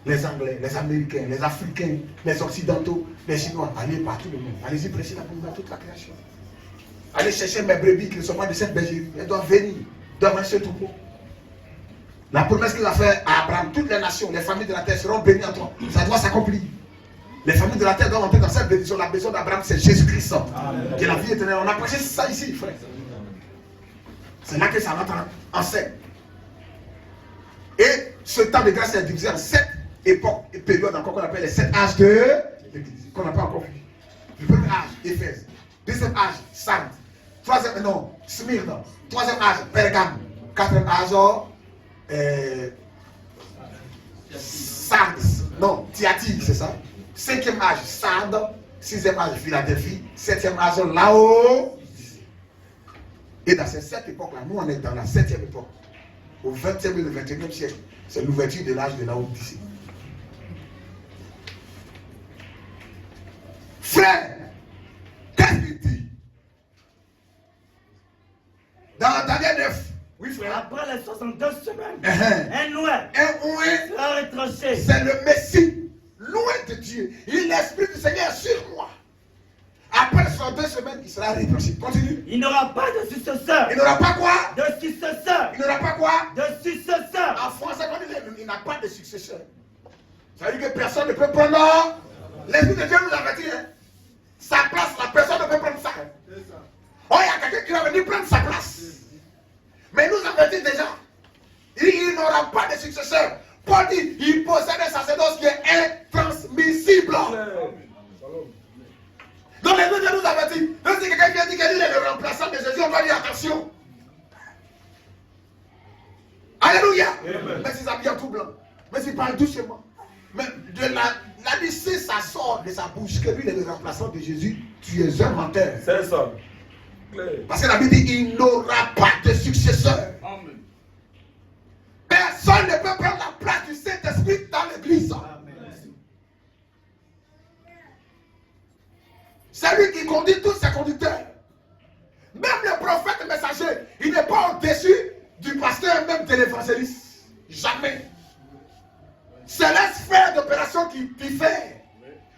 Les Anglais, les Américains, les Africains, les Occidentaux, les Chinois, allez par tout le monde. Allez-y prêcher la bonne nouvelle à toute la création. Allez chercher mes brebis qui ne sont pas de cette bergerie. Elles doivent venir, doivent venir ce troupeau. La promesse qu'il a faite à Abraham, toutes les nations, les familles de la terre seront bénies en toi. Ça doit s'accomplir. Les familles de la terre doivent entrer dans cette bénédiction. La bénédiction d'Abraham, c'est Jésus-Christ. Qui est la vie éternelle. On a prêché ça ici, frère. C'est là que ça rentre en scène. Et ce temps de grâce est divisé en 7 époques et périodes encore qu'on appelle les 7 âges de l'Église. Qu'on n'a pas encore vu. Le premier âge, Éphèse. Deuxième âge, Sardes. Troisième, non, Smyrne. Troisième âge, Pergame. Quatrième âge, Sardes. Non, Thyatire, c'est ça. Cinquième âge, Sardes. Sixième âge, Philadelphie. Septième âge, Laodicée. Et dans ces 7 époques-là, nous on est dans la 7e époque. Au 20e et le 21e siècle. C'est l'ouverture de l'âge de Laodicée. Frère, qu'est-ce qu'il dit? Dans Daniel 9. Oui, frère.
après les 62 semaines, un oint sera retranché.
C'est le Messie, loin de Dieu. Il est l'Esprit du Seigneur sur moi. Après 62 semaines, il sera retranché. Continue.
Il n'aura pas de successeur.
Il n'aura pas quoi?
De successeur.
Il n'aura pas quoi?
De successeur.
En français, quand il n'a pas de successeur. Ça veut dire que personne ne peut prendre. L'Esprit de Dieu nous avertit. Hein? Sa place, la personne ne peut prendre ça. Oh, il y a quelqu'un qui va venir prendre sa place. Mais il nous avertit déjà. Il n'aura pas de successeur. Paul dit, il possède un sacerdoce qui est intransmissible. Donc les deux nous avertit. Donc si quelqu'un vient dire qu'il est le remplaçant de Jésus, on va dire attention. Alléluia. Mais s'il s'habille en tout blanc. Mais s'il parle doucement. Mais de la lycée, ça sort de sa bouche que lui est le remplaçant de Jésus. Tu es un menteur.
C'est ça.
Parce que la Bible dit il n'aura pas de successeur.
Amen.
Personne ne peut prendre la place du Saint-Esprit dans l'église. C'est lui qui conduit tous ses conducteurs. Même le prophète messager, il n'est pas au-dessus du pasteur, même de l'évangéliste. Jamais. C'est la sphère d'opération qui fait.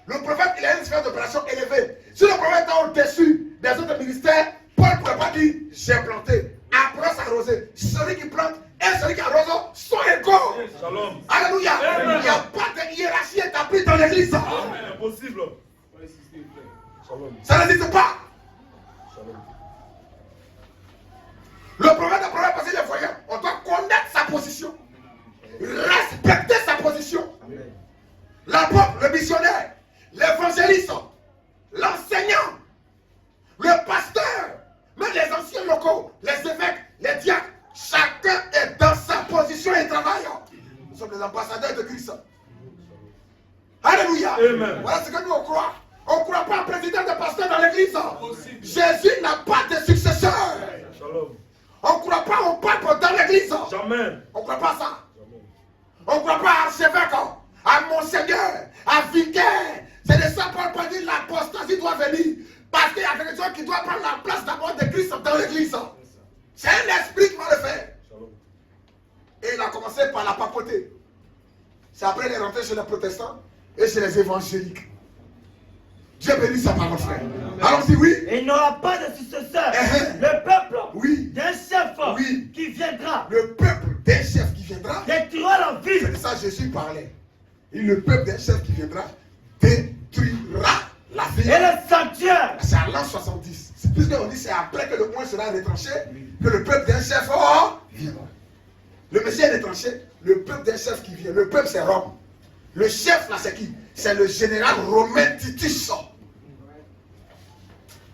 Le prophète, il a une sphère d'opération élevée. Si le prophète est au-dessus des autres ministères, Paul ne pourrait pas dire j'ai planté, Apollos arrosé. Celui qui plante et celui qui arrose sont égaux.
Shalom.
Alléluia. Il n'y a pas de hiérarchie établie dans l'église.
Amen. Impossible.
Ça n'existe pas. Le prophète de prophète, parce qu'il est voyant, on doit connaître sa position, respecter sa position. L'apôtre, le missionnaire, l'évangéliste, l'enseignant, le pasteur, même les anciens locaux, les évêques, les diacres, chacun est dans sa position et travaille. Nous sommes des ambassadeurs de Christ. Alléluia.
Amen.
Voilà ce que nous on croit. On ne croit pas un président de pasteur dans l'église. Jésus n'a pas de successeur.
Shalom.
On ne croit pas au pape dans l'église.
Jamais.
On ne croit pas ça. On ne croit pas à archevêque, à monseigneur, à vicaire. C'est de ça Paul peut dire l'apostasie doit venir. Parce qu'il y a quelque chose qui doit prendre la place d'abord de Christ dans l'église. C'est un esprit qui va le faire. Et il a commencé par la papauté. C'est après il est rentré chez les protestants et chez les évangéliques. Dieu bénit sa parole, frère. Allons-y, oui.
Et il n'aura pas de successeur. Le peuple d'un chef qui viendra.
Le peuple d'un chef qui viendra
détruira la ville.
C'est de ça que Jésus parlait. Et le peuple d'un chef qui viendra détruira la ville.
Et le sanctuaire.
C'est à l'an 70. C'est plus qu'on dit c'est après que le mois sera retranché que le peuple d'un chef viendra. Le Messie est retranché. Le peuple d'un chef qui vient. Le peuple c'est Rome. Le chef là c'est qui? C'est le général romain Titus.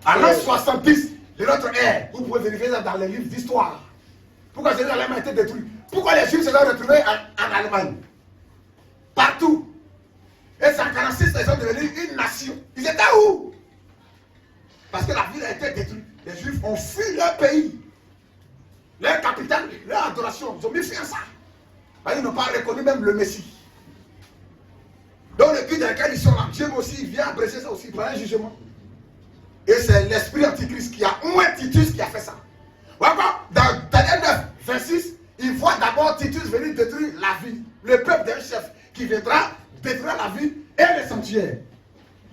À l'an 70 de notre ère, vous pouvez vérifier ça dans les livres d'histoire. Pourquoi Jérusalem a été détruit? Pourquoi les Juifs se sont retrouvés en Allemagne? Partout. Et c'est en 46 ils sont devenus une nation. Ils étaient où? Parce que la ville a été détruite. Les Juifs ont fui leur pays. Leur capitale, leur adoration. Ils ont mis fin à ça. Parce qu'ils n'ont pas reconnu même le Messie. Donc le but dans lequel ils sont là, Dieu aussi vient apprécier ça aussi par un jugement. Et c'est l'esprit antichrist qui a un Titus qui a fait ça. Voilà, dans Daniel 9, 26, il voit d'abord Titus venir détruire la ville. Le peuple d'un chef qui viendra détruire la ville et le sanctuaire.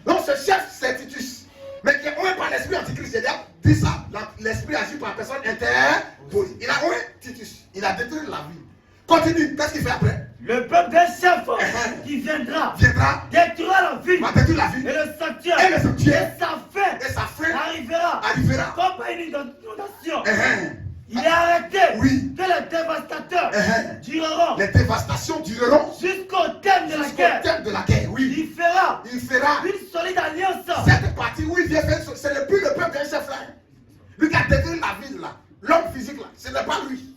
Donc ce chef c'est Titus. Mais qui est oué par l'esprit antichrist. Il a dit ça. L'esprit agit par personne interposée. Il a oué Titus. Il a détruit la ville. Continue. Qu'est-ce qu'il fait après?
Le peuple d'un chef qui viendra détruira la ville.
Va détruire la ville.
Et le sanctuaire.
Et le sanctuaire.
Et sa fin arrivera. Comme par une inondation. Il est arrêté que les dévastateurs dureront.
Les dévastations dureront
jusqu'au terme de la guerre.
Jusqu'au terme de la guerre, oui.
Il fera une solide alliance.
Cette partie où il vient faire, ce n'est plus le peuple d'un chef là. Lui qui a détruit la ville là. L'homme physique là. Ce n'est pas lui.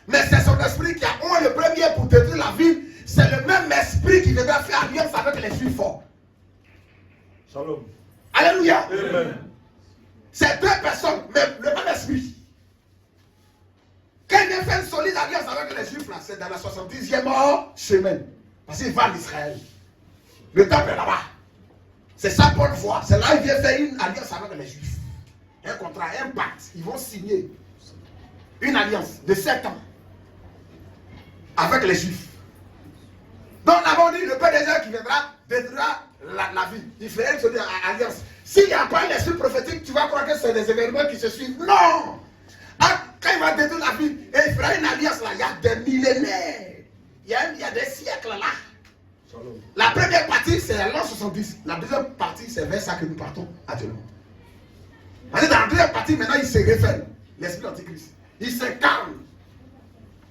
Mais c'est son esprit qui a eu le premier pour détruire la ville. C'est le même esprit qui viendra faire alliance avec les Juifs forts.
Shalom.
Alléluia.
Amen.
C'est deux personnes, mais le même esprit. Quand il vient faire une solide alliance avec les Juifs, là, c'est dans la 70e semaine. Parce qu'il va en Israël. Le temple est là-bas. C'est ça Paul voit. C'est là qu'il vient faire une alliance avec les Juifs. Un contrat, un pacte. Ils vont signer. une alliance de 7 ans avec les Juifs. Donc nous avons dit, le Père des œuvres qui viendra détruira la vie. Il ferait une alliance. S'il n'y a pas l'esprit prophétique, tu vas croire que c'est des événements qui se suivent. Non! Quand il va détruire la vie, et il fera une alliance là, il y a des millénaires. Il y a des siècles là. La première partie, c'est l'an 70. La deuxième partie, c'est vers ça que nous partons actuellement. Parce que dans la deuxième partie, maintenant, il se révèle, l'esprit antichrist. Il se calme.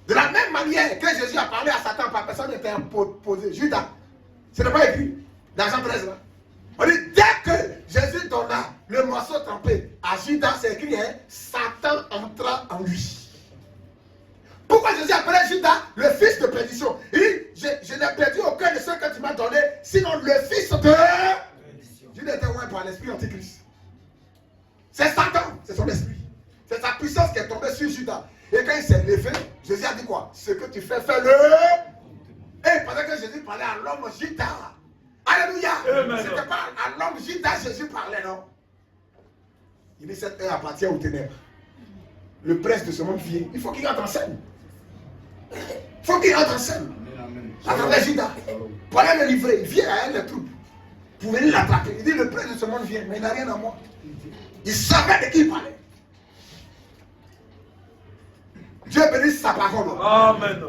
De la même manière que Jésus a parlé à Satan, par personne n'était imposé. Judas, ce n'est pas écrit dans Jean 13 là. On dit, dès que Jésus donna le morceau trempé à Judas, c'est écrit, hein, Satan entra en lui. Pourquoi Jésus appelait Judas le fils de perdition? Il dit, je n'ai perdu aucun de ceux que tu m'as donné, sinon le fils de perdition. Judas était oint par l'esprit antichrist. C'est Satan, c'est son esprit. C'est sa puissance qui est tombée sur Judas. Et quand il s'est levé, Jésus a dit quoi? Ce que tu fais, fais-le. Et pendant que Jésus parlait à l'homme Judas. Alléluia. C'était pas à l'homme Judas Jésus parlait, non? Il dit, cette heure appartient aux ténèbres. Le prince de ce monde vient. Il faut qu'il entre en scène. Il faut qu'il entre en scène. À travers Judas. Prenez le livret. Il vient à elle, les troupes. Pour venir l'attraper. Il dit, le prince de ce monde vient, mais il n'a rien à moi. Il savait de qui il parlait. Dieu bénisse sa parole.
Amen.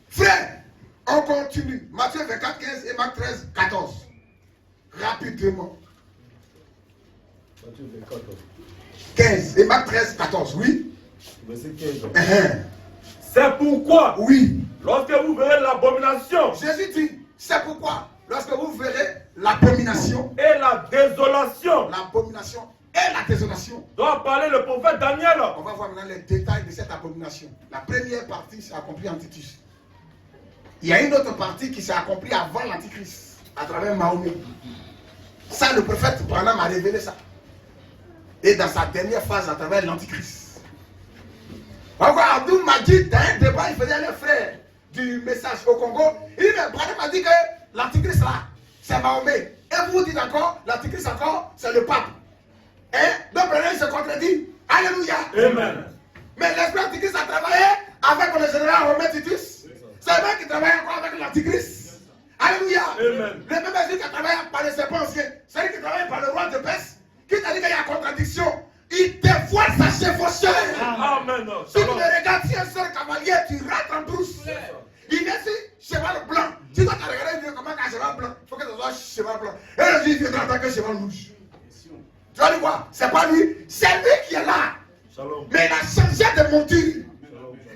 Frère, on continue. Matthieu 24, 15 et Marc 13, 14. Rapidement.
Matthieu 24.
15 et Marc 13, 14, oui.
Verset 15. C'est pourquoi,
oui,
lorsque vous verrez l'abomination,
Jésus dit, c'est pourquoi, lorsque vous verrez l'abomination
et la désolation,
et la désolation,
doit parler le prophète Daniel.
On va voir maintenant les détails de cette abomination. La première partie s'est accomplie en Titus. Il y a une autre partie qui s'est accomplie avant l'Antichrist, à travers Mahomet. Ça, le prophète Branham a révélé ça. Et dans sa dernière phase, à travers l'Antichrist. Abdou m'a dit, dans un débat, il faisait le frère du message au Congo. Il dit, mais Branham a dit que l'Antichrist là, c'est Mahomet. Et vous dites encore, l'Antichrist encore, c'est le pape. Et donc il se contredit. Alléluia.
Amen.
Mais l'esprit antichrist a travaillé avec le général Romain Titus. C'est lui qui travaille encore avec l'antichrist. Alléluia.
Amen.
Le même esprit qui a travaillé par le serpent ancien, c'est lui qui travaille par le roi de Perse, qui t'a dit qu'il y a contradiction. Il dévoile sa chevaucheur.
Amen.
Si tu le regardes, si un seul cavalier, tu rates en brousse. Il vient ici, cheval blanc. Si toi tu as regardé, il dit comment un cheval blanc. Il faut que ce soit cheval blanc. Et lui, il viendra en tant que cheval rouge. Tu vas lui voir, c'est pas lui, c'est lui qui est là.
Shalom.
Mais il a changé de monture.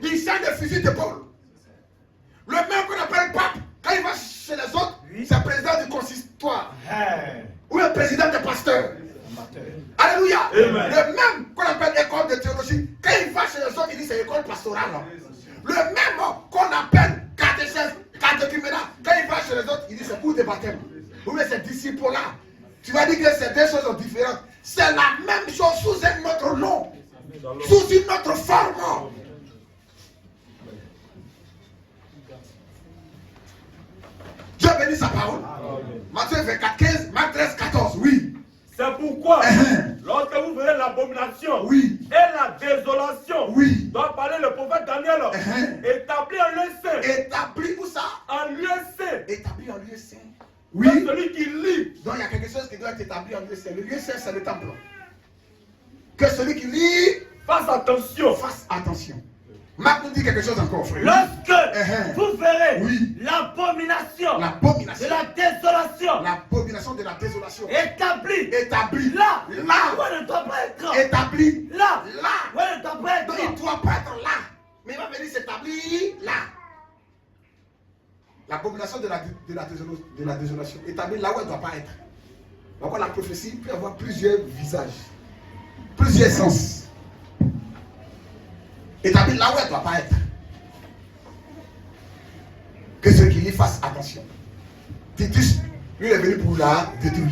Il change de fusil d'épaule. Le même qu'on appelle pape, quand il va chez les autres, c'est président du consistoire. Ou le président des pasteurs. Alléluia.
Amen.
Le même qu'on appelle école de théologie, quand il va chez les autres, il dit c'est école pastorale. Le même qu'on appelle catéchèse, catéchuménat, quand il va chez les autres, il dit c'est cours de baptême. Ou bien c'est disciple-là. Tu vas dire que c'est deux choses différentes. C'est la même chose sous un autre nom, sous une autre forme. Dieu bénit sa parole. Matthieu 24, 15, Marc 13, 14, oui.
C'est pourquoi, lorsque vous verrez l'abomination
oui,
et la désolation,
oui,
doit parler le prophète Daniel, établi en lieu saint.
Établi où ça?
En lieu saint.
Établi en lieu saint.
Oui. Celui qui lit.
Donc il y a quelque chose qui doit être établi en lieu saint. Le lieu saint, c'est le temple. Que celui qui lit
fasse attention.
Fasse attention. Marc nous dit quelque chose encore, frère.
Lorsque vous verrez
oui,
l'abomination
de
la désolation,
l'abomination de la désolation
établie
là,
où elle ne doit pas être,
établi
là,
là,
où elle ne doit pas être,
donc il ne doit pas être là, mais il va venir s'établir là. L'abomination de la désolation établie là où elle ne doit pas être. Donc la prophétie peut avoir plusieurs visages, plusieurs sens. Établi là où elle ne doit pas être. Que ceux qui y fassent attention. Titus, lui, il est venu pour la détruire.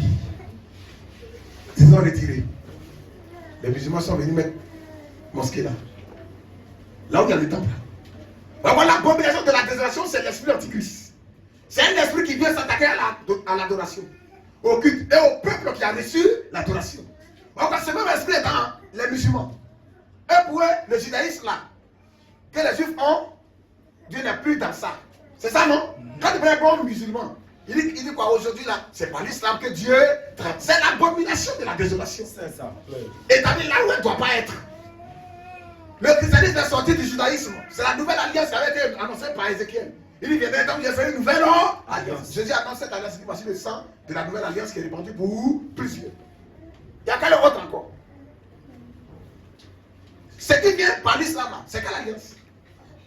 Ils ont retiré. Les musulmans sont venus mettre mosquée là. Là où il y a le temple. Voilà, l'abomination de la désolation, c'est l'esprit antichrist. C'est un esprit qui vient s'attaquer à l'adoration, au culte et au peuple qui a reçu l'adoration. Donc ce même esprit est dans les musulmans. Et pour eux, le judaïsme là, que les Juifs ont, Dieu n'est plus dans ça. C'est ça, non? Quand tu prends un bon musulman, il dit quoi aujourd'hui là? C'est pas l'islam que Dieu traite. C'est l'abomination de la désolation.
C'est ça.
Et t'as dit là où elle ne doit pas être. Le christianisme est sorti du judaïsme. C'est la nouvelle alliance qui avait été annoncée par Ézéchiel. Il dit, viendrait donc, j'ai fait une nouvelle alliance. Jésus annonce cette alliance, voici le sang de la nouvelle alliance qui est répandu pour plusieurs. Il y a quelle autre encore? Ce qui vient par l'islam, c'est quelle alliance?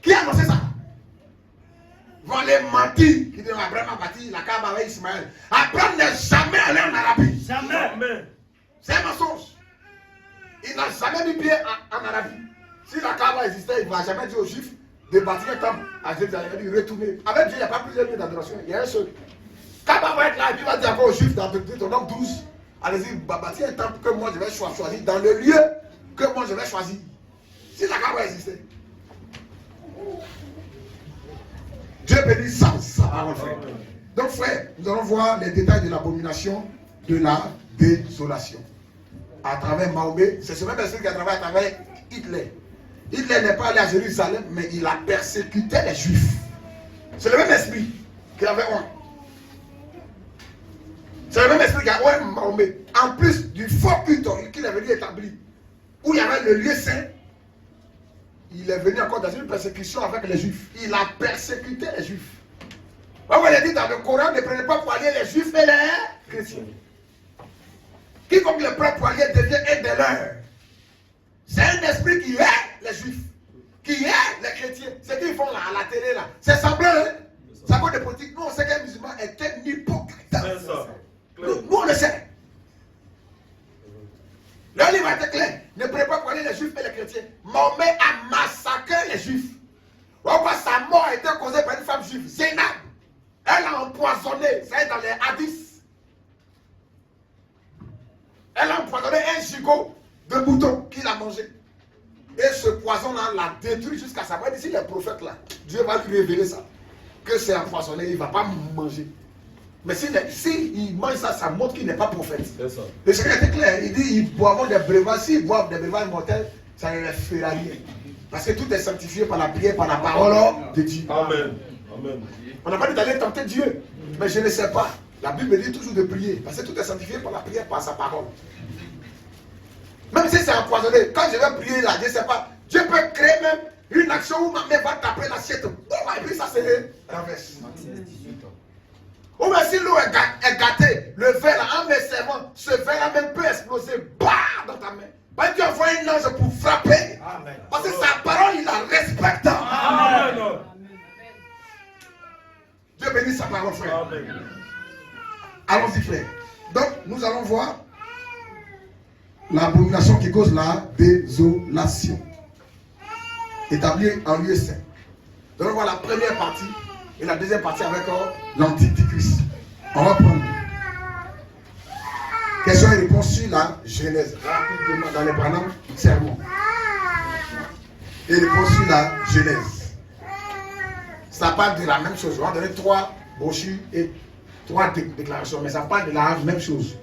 Qui a annoncé ça? Vont les mentir, qui disent Abraham a bâti la Kaaba avec Ismaël. Abraham n'est jamais allé en Arabie.
Jamais.
C'est un mensonge. Il n'a jamais mis pied en Arabie. Si la Kaaba existait, il ne va jamais dire aux Juifs de bâtir un temple à Jérusalem. Il va dire retourner. Avec Dieu, il n'y a pas plusieurs lieux d'adoration. Il y a un seul. Kaaba va être là et puis il va dire encore aux Juifs dans Deutéronome 12. Allez-y, bâtir un temple que moi je vais choisir dans le lieu que moi je vais choisir. Si la Kaaba existait. Dieu bénit sa parole, frère. Donc, frère, nous allons voir les détails de l'abomination de la désolation. À travers Mahomet, c'est ce même esprit qui a travaillé à travers Hitler. Hitler n'est pas allé à Jérusalem, mais il a persécuté les Juifs. C'est le même esprit qu'il avait un. C'est le même esprit qui a un Mahomet. En plus du faux culte qu'il est venu établir, où il y avait le lieu saint, il est venu encore dans une persécution avec les Juifs. Il a persécuté les Juifs. On va dit dans le Coran, ne prenez pas pour allier les Juifs et les chrétiens. Quiconque le prend pour allié devient un des leurs. C'est un esprit qui est les Juifs, qui est les chrétiens. Ce qu'ils font là, à la télé là, c'est semblant, hein? Ça cause de politique. Nous, on sait qu'un musulman est un hypocrite. Nous, on le sait. Le livre était clair. Ne prenez pas pour allier les Juifs et les chrétiens. Mahomet a massacré les Juifs. Pourquoi sa mort a été causée par une femme juive, Zénab. Elle a empoisonné, ça est dans les hadiths. Elle a empoisonné un gigot de mouton qu'il a mangé. Et ce poison-là l'a détruit jusqu'à sa mort. Ici, les prophètes là, Dieu va lui révéler ça. Que c'est empoisonné, il ne va pas manger. Mais s'il mange ça, ça montre qu'il n'est pas prophète. Le secret est clair. Il dit ils boivent des breuvages. S'ils boivent des breuvages mortels, ça ne les fera rien. Parce que tout est sanctifié par la prière, par la parole de Dieu.
Amen. Amen.
On n'a pas dit d'aller tenter Dieu. Mais je ne sais pas. La Bible dit toujours de prier. Parce que tout est sanctifié par la prière, par sa parole. Même si c'est empoisonné, quand je vais prier là, je ne sais pas. Dieu peut créer même une action où ma mère va taper l'assiette. Et puis ça se renverse. Ou bien si l'eau est gâtée, le verre là, en me servant, ce verre là même peut exploser. Bah, dans ta main. Bah, Dieu envoie un ange pour frapper. Amen. Parce que sa parole, il la respecte. Amen. Dieu bénisse sa parole, frère. Allons-y, frère. Donc, nous allons voir l'abomination qui cause la désolation. Établie en lieu saint. Nous allons voir la première partie et la deuxième partie avec l'Antichrist. On va prendre. Question et réponse sur la Genèse. Rapidement dans les pronoms sermons. Et réponse sur la Genèse. Ça parle de la même chose. On va donner 3 brochures et 3 déclarations. Mais ça parle de la même chose.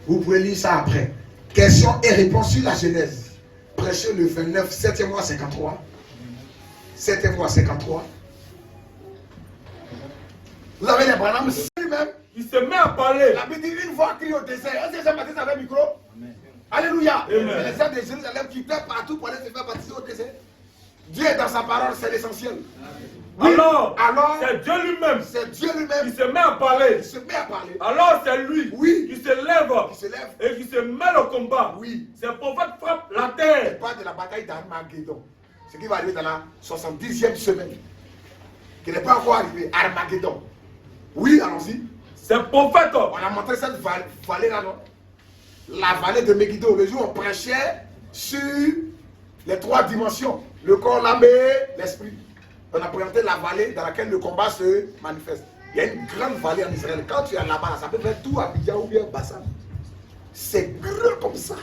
Vous pouvez lire ça après. Question et réponse sur la Genèse. Prêché le 29, 7e mois 53. 7e mois 53. Vous avez les Branham lui-même.
Il se met à parler.
La Bible dit une voix crie au désert. Est-ce que ça matin avec le micro? Amen. Alléluia. Amen. Les gens de Jérusalem qui pleurent partout pour aller se faire baptiser au désert. Dieu dans sa parole, c'est l'essentiel.
Oui. Alors c'est Dieu lui-même.
C'est Dieu lui-même.
Il se met à parler.
Il se met à parler.
Alors c'est lui.
Oui.
Qui se lève. Et qui se met au combat.
Oui.
Ses prophètes frappent la terre.
Il parle de la bataille d'Armageddon. Ce qui va arriver dans la 70e semaine. Qui n'est pas encore arrivé. Armageddon. Oui, allons-y.
Ses prophètes.
On a montré cette vallée là, non? La vallée de Megiddo. Le jour où on prêchait sur les 3 dimensions. Le corps, l'âme et l'esprit. On a présenté la vallée dans laquelle le combat se manifeste. Il y a une grande vallée en Israël. Quand tu es là-bas, ça peut faire tout Abidjan ou bien Bassan. C'est grand comme ça.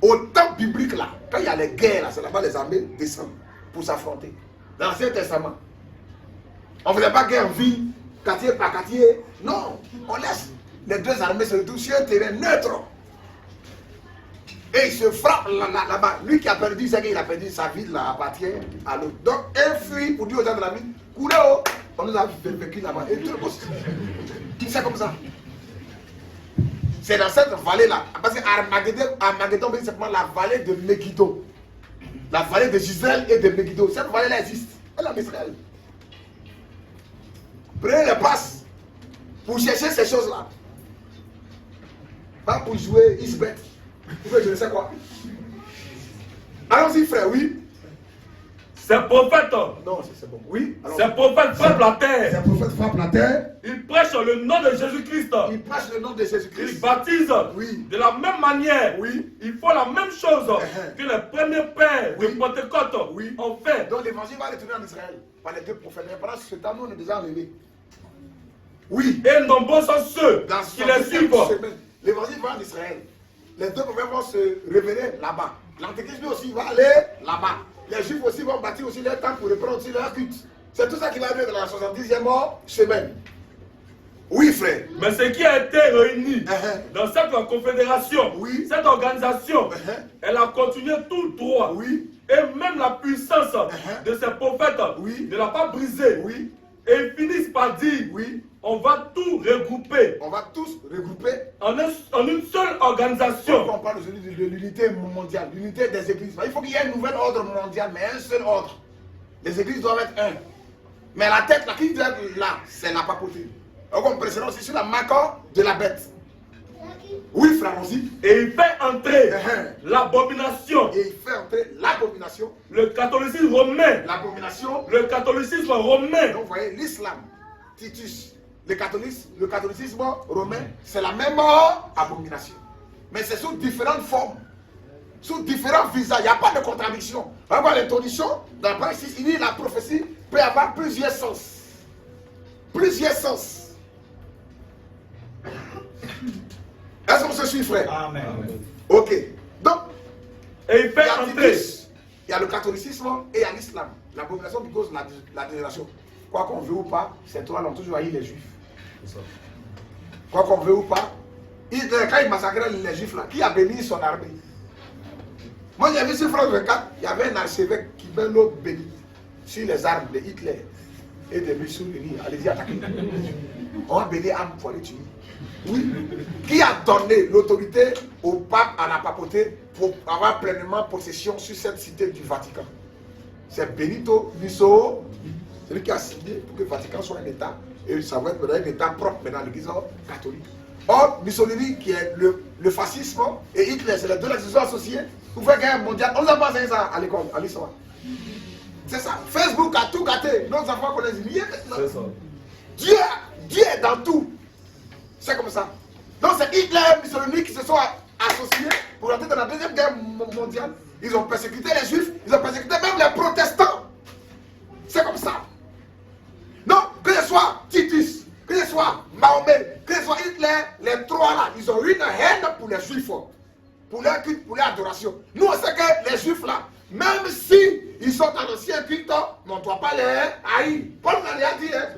Au temps biblique là, quand il y a les guerres, c'est là-bas les armées descendent pour s'affronter. Dans l'Ancien Testament, on ne faisait pas guerre en ville, quartier par quartier. Non, on laisse les 2 armées se retrouver sur un terrain neutre. Et
Et il se frappe là-bas. Lui qui a perdu, c'est qu'il a perdu sa vie, là, appartient à l'autre. Donc, un fuit pour dire aux gens de la ville, courez, oh, on nous a vécu là-bas. Et tout le monde, c'est comme ça. C'est dans cette vallée-là. Parce qu'Armageddon, c'est simplement la vallée de Megiddo. La vallée de Gisèle et de Megiddo. Cette vallée-là existe. Elle est en Israël. Prenez les passes pour chercher ces choses-là. Pas pour jouer Isbeth. Je ne sais quoi. Allons-y, frère, oui.
Ces prophètes.
Non, c'est bon. Oui.
Ces prophètes frappent la terre.
Ces prophètes frappent la terre.
Ils prêchent le nom de Jésus-Christ.
Ils prêchent le nom de Jésus-Christ.
Ils baptisent.
Oui.
De la même manière.
Oui.
Ils font la même chose que les premiers pères de Pentecôte ont fait.
Donc l'évangile va retourner en Israël par les deux prophètes. Mais pendant ce temps, nous on est déjà enlevés. Oui.
Et nombreux sont ceux qui les suivent.
L'évangile va en Israël. Les deux prophètes vont se révéler là-bas. L'antéchrist aussi va aller là-bas. Les juifs aussi vont bâtir aussi leur temple pour reprendre aussi leur culte. C'est tout ça qui va arriver dans la 70e semaine. Oui, frère.
Mais ce qui a été réuni dans cette confédération, cette organisation, elle a continué tout droit. Et même la puissance de ces prophètes ne l'a pas brisé. Et ils finissent par dire, on va tout regrouper.
On va tous regrouper
en une seule organisation.
On parle aujourd'hui de l'unité mondiale, l'unité des églises. Il faut qu'il y ait un nouvel ordre mondial, mais un seul ordre. Les églises doivent être un. Mais la tête là, qui doit être là, c'est la papauté. Donc on prêchera aussi sur la marque de la bête. Oui, frère, aussi.
Et il fait entrer l'abomination.
Et il fait entrer l'abomination.
Le catholicisme romain.
L'abomination.
Le catholicisme romain.
Donc vous voyez, l'islam, Titus, le catholicisme romain, c'est la même abomination. Mais c'est sous différentes formes. Sous différents visages. Il n'y a pas de contradiction. On va voir l'introduction. Dans la page 6, il dit la prophétie peut avoir plusieurs sens. Plusieurs sens. Est-ce qu'on se suit, frère?
Amen.
Ok. Donc,
et il fait entrer.
Il y a le catholicisme et il y a l'islam. L'abomination qui cause la dégradation. Quoi qu'on veut ou pas, ces trois ont toujours haï les juifs. Quoi qu'on veut ou pas, quand il massacrait les juifs là, qui a béni son armée? Moi j'ai vu sur France 24, il y avait un archevêque qui met l'eau bénie sur les armes de Hitler et de Mussolini. Allez-y, attaquez. On a béni âme pour les tuer. Oui. Qui a donné l'autorité au pape, à la papauté, pour avoir pleinement possession sur cette cité du Vatican? C'est Benito Mussolini. C'est lui qui a signé pour que le Vatican soit un État. Et ça va être un État propre maintenant, l'église catholique. Or, Mussolini, qui est le fascisme, et Hitler, c'est les deux qui sont associés pour faire guerre mondiale. On nous a pas enseigné ça à l'école, à l'histoire. C'est ça. Facebook a tout gâté. Nos enfants connaissent rien. C'est ça. Dieu est dans tout. C'est comme ça. Donc c'est Hitler et Mussolini qui se sont associés pour entrer dans la deuxième guerre mondiale. Ils ont persécuté les juifs, ils ont persécuté même les protestants. C'est comme ça. Donc, que ce soit Titus, que ce soit Mahomet, que ce soit Hitler, les trois là, ils ont une haine pour les juifs, pour leur culte, pour leur adoration. Nous, on sait que les juifs là, même si ils sont dans l'ancien culte, on ne doit pas les haïr. Paul l'a déjà dit, hein.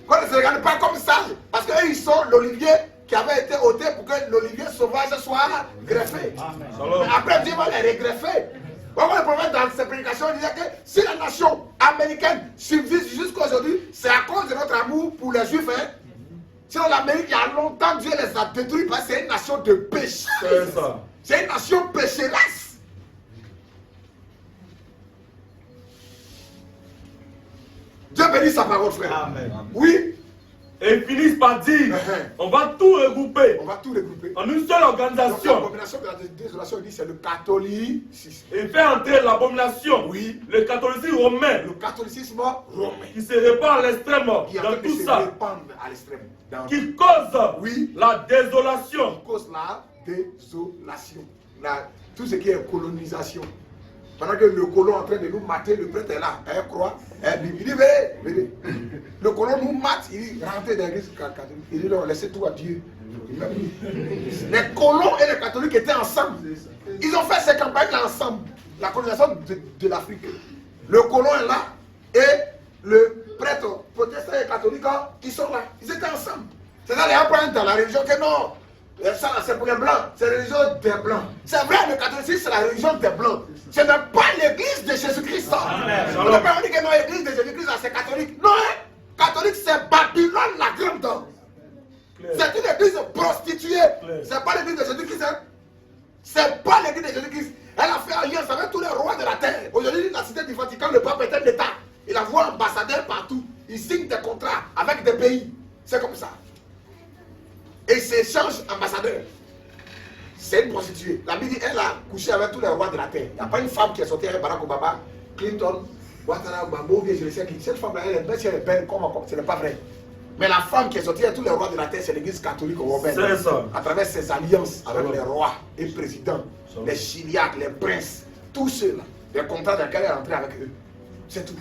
Qu'on ne se regarde pas comme ça, parce qu'eux, ils sont l'olivier qui avait été ôté pour que l'olivier sauvage soit greffé. Mais après, Dieu va les regreffer. Pourquoi le prophète dans ses prédications disait que si la nation américaine subsiste jusqu'à aujourd'hui, c'est à cause de notre amour pour les juifs. Hein? Sinon l'Amérique, il y a longtemps, Dieu les a détruits parce que c'est une nation de péché. C'est une nation pécheresse. Dieu bénit sa parole, frère. Amen. Oui.
Et ils finissent par dire, on va tout regrouper.
On va tout regrouper.
En une seule organisation.
L'abomination de la désolation, il dit c'est le catholicisme.
Et fait entrer l'abomination.
Oui.
Le catholicisme romain.
Le catholicisme romain.
Qui se répand à l'extrême dans tout ça.
À l'extrême.
Qui cause la désolation.
Qui cause la désolation. Tout ce qui est colonisation. Pendant que le colon est en train de nous mater, le prêtre est là, elle croit, il dit venez. Le colon nous mate, il dit rentrez dans l'église catholique. Il dit non, laissez tout à Dieu. Les colons et les catholiques étaient ensemble. Ils ont fait ces campagnes-là ensemble. La colonisation de l'Afrique. Le colon est là et le prêtre protestant et catholique, ils sont là. Ils étaient ensemble. C'est là les apprendre dans la religion que non. Ça, c'est pour les blancs. C'est la religion des blancs. C'est vrai, le catholicisme, c'est la religion des blancs. Ce n'est pas l'église de Jésus-Christ. On ne peut pas dire que non, l'église de Jésus-Christ, c'est catholique. Non, hein? Catholique, c'est Babylone la grande. C'est une église prostituée. C'est pas l'église de Jésus-Christ. Hein? C'est pas l'église de Jésus-Christ. Elle a fait alliance avec tous les rois de la terre. Aujourd'hui, la cité du Vatican, le pape est un État. Il envoie ambassadeurs partout. Il signe des contrats avec des pays. C'est comme ça. Et il s'échange ambassadeur. C'est une prostituée. La Bible dit elle a couché avec tous les rois de la terre. Il n'y a pas une femme qui est sortie avec Barack Obama, Clinton, Ouattara, Gbagbo, je ne sais qui. Cette femme-là, elle est belle, elle est belle, comme ce n'est pas vrai. Mais la femme qui est sortie avec tous les rois de la terre, c'est l'église catholique européenne.
C'est ça.
À travers ses alliances avec les rois et présidents, les chiliaques, les princes, tous ceux-là, les contrats dans lesquels elle est entrée avec eux. C'est tout.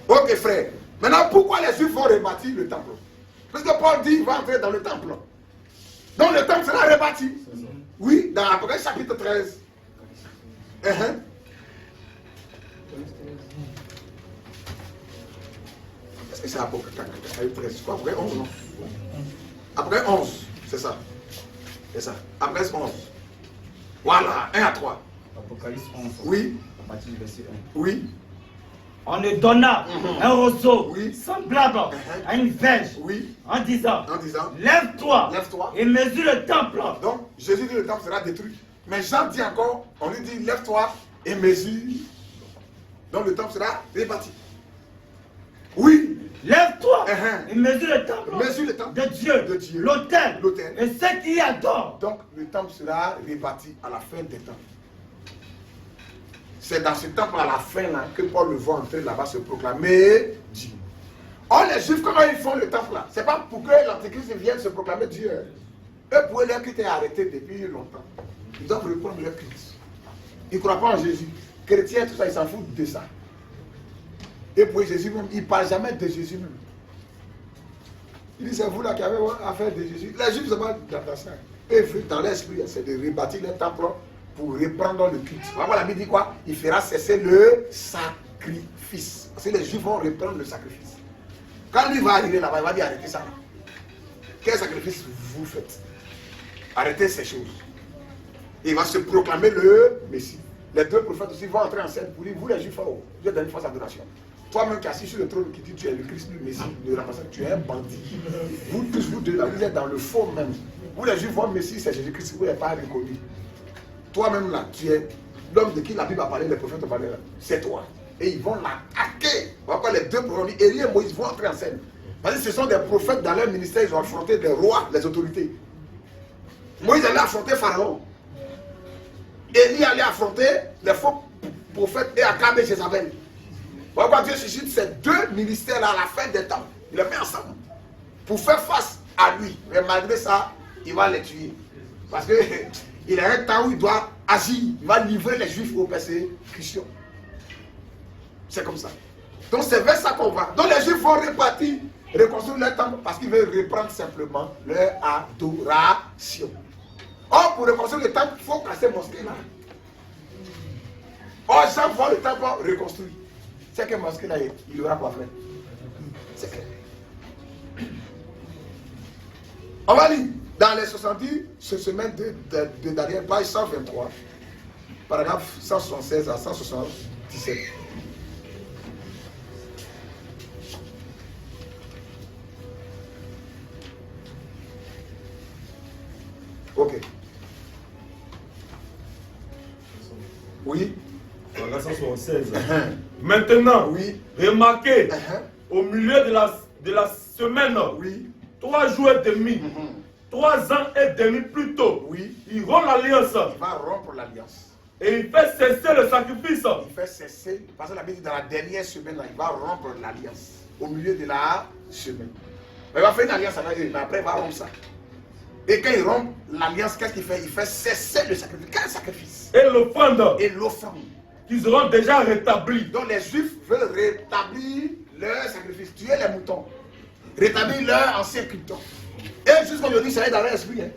Ok, frère. Maintenant, pourquoi les Juifs vont rebâtir le temple? Parce que Paul dit qu'il va entrer dans le temple. Donc le temple sera rebâti. Oui, dans Apocalypse chapitre 13. Est-ce que c'est Apocalypse 13? C'est quoi Apocalypse 11, non? Apocalypse 11, c'est ça. C'est ça. Apocalypse 11. Voilà, 1 à 3.
Apocalypse 11.
Oui.
À partir du verset 1.
Oui.
On ne donna un roseau
Oui.
semblable à une verge
Oui.
en disant,
lève-toi
et mesure le temple.
Donc Jésus dit le temple sera détruit. Mais Jean dit encore, on lui dit lève-toi et mesure. Donc le temple sera rebâti. Oui.
Lève-toi et mesure le temple,
de Dieu.
L'autel
Et
ceux qui y adorent.
Donc le temple sera rebâti à la fin des temps. C'est dans ce temple à la fin là, que Paul le voit entrer là-bas se proclamer Dieu. Or les Juifs, comment ils font le temple là? C'est pas pour que l'Antéchrist vienne se proclamer Dieu. Eux, pour eux, leur culte est arrêté depuis longtemps. Ils doivent reprendre leur culte. Ils ne croient pas en Jésus. Chrétiens, tout ça, ils s'en foutent de ça. Et pour Jésus même, ils ne parlent jamais de Jésus même. Ils disent, c'est vous là qui avez affaire de Jésus. Les Juifs, c'est pas dans ça. Eux, dans l'esprit, c'est de rebâtir le temple pour reprendre le culte. Vraiment, la Bible dit quoi? Il fera cesser le sacrifice. Parce que les Juifs vont reprendre le sacrifice. Quand lui va arriver là-bas, il va dire arrêtez ça. Quel sacrifice vous faites? Arrêtez ces choses. Et il va se proclamer le Messie. Les deux prophètes aussi vont entrer en scène pour dire, vous les Juifs, oh, Dieu donne une fausse adoration. Toi-même qui es assis sur le trône qui dit tu es le Christ, le Messie, le remplaçant, tu es un bandit. Vous tous, vous deux là, vous êtes dans le faux même. Vous les Juifs, votre Messie, c'est Jésus-Christ, vous n'êtes pas reconnu. Toi-même là, tu es l'homme de qui la Bible a parlé, les prophètes ont parlé là. C'est toi. Et ils vont l'attaquer. Pourquoi les deux prophètes, Élie et Moïse vont entrer en scène. Parce que ce sont des prophètes dans leur ministère, ils ont affronté des rois, les autorités. Moïse allait affronter Pharaon. Élie allait affronter les faux prophètes et Akab et Jézabel. Pourquoi Dieu suscite ces deux ministères-là à la fin des temps? Il les met ensemble pour faire face à lui. Mais malgré ça, il va les tuer. Parce que il a un temps où il doit agir. Il va livrer les Juifs aux persécutions. C'est comme ça. Donc c'est vers ça qu'on va. Donc les Juifs vont repartir, reconstruire leur temple parce qu'ils veulent reprendre simplement leur adoration. Or, pour reconstruire le temple, il faut casser mosquée là. Or, chaque fois le temple reconstruit. C'est que mosquée là, il aura quoi faire. C'est clair. On va lire dans les 70 semaines de Daniel, page 123, paragraphe 176 à 177. Ok. Oui.
Voilà, 176. Maintenant,
oui.
Remarquez, au milieu de la semaine,
oui.
3 jours et demi, 3 ans et demi plus tôt,
oui.
Il rompt l'alliance.
Il va rompre l'alliance.
Et il fait cesser le sacrifice.
Il fait cesser, parce que la Bible dit dans la dernière semaine, là, il va rompre l'alliance. Au milieu de la semaine. Il va faire une alliance avec eux, mais après il va rompre ça. Et quand il rompt l'alliance, qu'est-ce qu'il fait? Il fait cesser le sacrifice. Quel sacrifice?
Et l'offrande.
Et l'offrande.
Qu'ils auront déjà rétabli.
Donc les Juifs veulent rétablir leur sacrifice, tuer les moutons, rétablir leur ancien culte. Et jusqu'aujourd'hui, ça est dans leur esprit. Hein.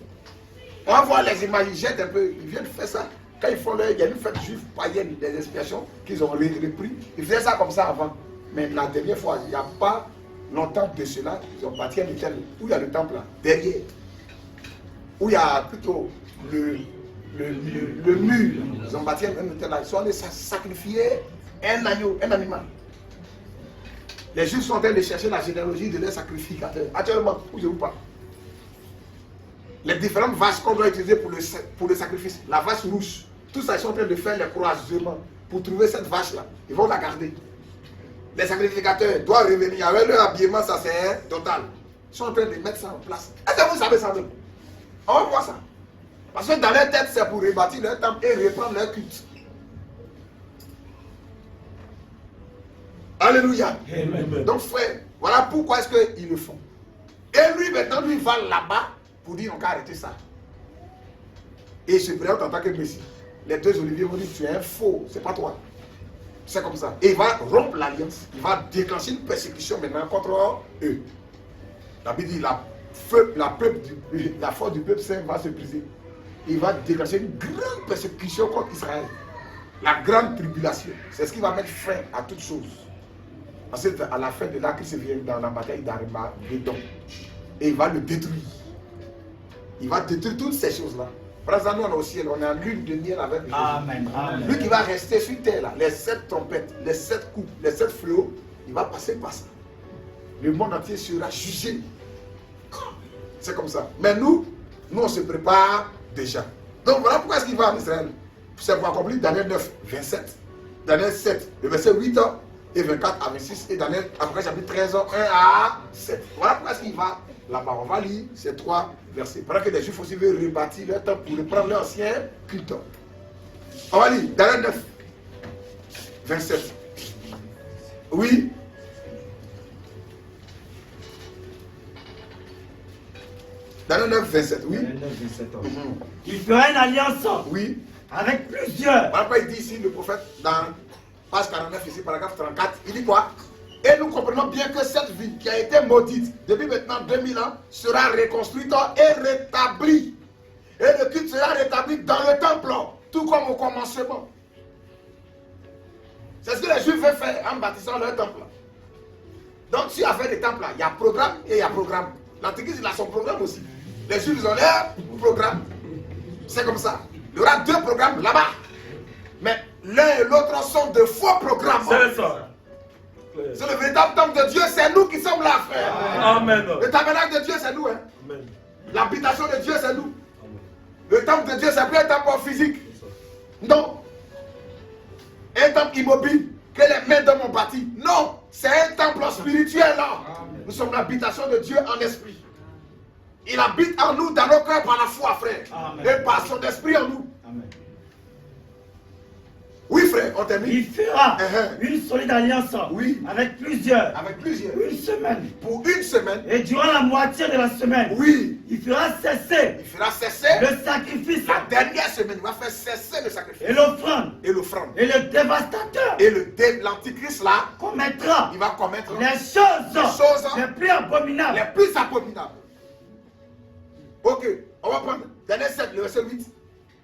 On va voir les images, ils jettent un peu, ils viennent faire ça. Quand ils font leur, il y a une fête juive païenne, des expiations qu'ils ont repris. Ils faisaient ça comme ça avant. Mais la dernière fois, il n'y a pas longtemps de cela, ils ont bâti un hôtel où il y a le temple là, derrière. où il y a plutôt le mur, ils ont bâti un hôtel là, ils sont allés sacrifier un agneau, un animal. Les Juifs sont en train de chercher la généalogie de leurs sacrificateurs. Actuellement, où je vous parle. Les différentes vaches qu'on doit utiliser pour le sacrifice, la vache rouge, tout ça, ils sont en train de faire les croisements pour trouver cette vache-là. Ils vont la garder. Les sacrificateurs doivent revenir avec leur habillement, ça c'est total. Ils sont en train de mettre ça en place. Est-ce que vous savez ça même? On va voir ça. Parce que dans leur tête, c'est pour rebâtir leur temple et reprendre leur culte. Alléluia.
Amen.
Donc frère, voilà pourquoi est-ce qu'ils le font. Et lui maintenant, lui va là-bas pour dire on va arrêter ça. Et il se présente en tant que Messie. Les deux oliviers vont dire tu es un faux, c'est pas toi. C'est comme ça. Et il va rompre l'alliance. Il va déclencher une persécution maintenant contre eux. La Bible dit la force du peuple saint va se briser. Il va déclencher une grande persécution contre Israël. La grande tribulation. C'est ce qui va mettre fin à toutes choses. Ensuite, à la fin de là, Christ vient dans la bataille d'Armageddon. Et il va le détruire. Il va détruire toutes ces choses-là. Par exemple, nous, on est au ciel, on est en lune de miel avec Jésus.
Amen. Amen.
Lui qui va rester sur terre, là, les 7 trompettes, les 7 coups, les 7 fléaux, il va passer par ça. Le monde entier sera jugé. C'est comme ça. Mais nous, on se prépare déjà. Donc voilà pourquoi est-ce qu'il va en Israël. C'est pour accomplir Daniel 9, 27. Daniel 7, le verset 8 et 24 à 26. Et Daniel, après chapitre 13, 1 à 7. Voilà pourquoi est-ce qu'il va là-bas. On va lire ces 3 versets. Pendant que les Juifs aussi veulent rebâtir leur temple pour reprendre leur ancien culte. On va lire Daniel 9, 27. Oui. Daniel 9, 27, oui.
Daniel 9, 27 ans. Il fera une alliance
Oui.
avec plusieurs.
Après, il dit ici, le prophète, dans page 49, ici, paragraphe 34, il dit quoi? Et nous comprenons bien que cette ville qui a été maudite depuis maintenant 2000 ans sera reconstruite et rétablie. Et le culte sera rétabli dans le temple, tout comme au commencement. C'est ce que les Juifs veulent faire en bâtissant leur temple. Donc, si à faire des temples, il y a programme et il y a programme. L'Antéchrist, il a son programme aussi. Les Juifs, ils ont leur programme. C'est comme ça. Il y aura 2 programmes là-bas. Mais l'un et l'autre sont de faux programmes.
C'est ça.
C'est le véritable temple de Dieu, c'est nous qui sommes là, frère.
Amen.
Le tabernacle de Dieu, c'est nous. Hein.
Amen.
L'habitation de Dieu, c'est nous. Le temple de Dieu, c'est plus un temple physique. Non. Un temple immobile que les mains d'hommes ont bâti. Non. C'est un temple spirituel là. Nous sommes l'habitation de Dieu en esprit. Il habite en nous, dans nos cœurs, par la foi, frère.
Amen.
Et par son esprit en nous.
Amen.
Oui, frère, on termine.
Il fera une solide alliance avec plusieurs.
Avec plusieurs.
Une semaine.
Pour une semaine.
Et durant la moitié de la semaine,
oui,
il fera cesser le sacrifice.
La dernière semaine, il va faire cesser le sacrifice.
Et l'offrande.
Et l'offrande.
Et le dévastateur.
Et l'antichrist là,
commettra.
Il va commettre
les choses les plus abominables.
Les plus abominables. Ok, on va prendre Daniel 7, le verset 8.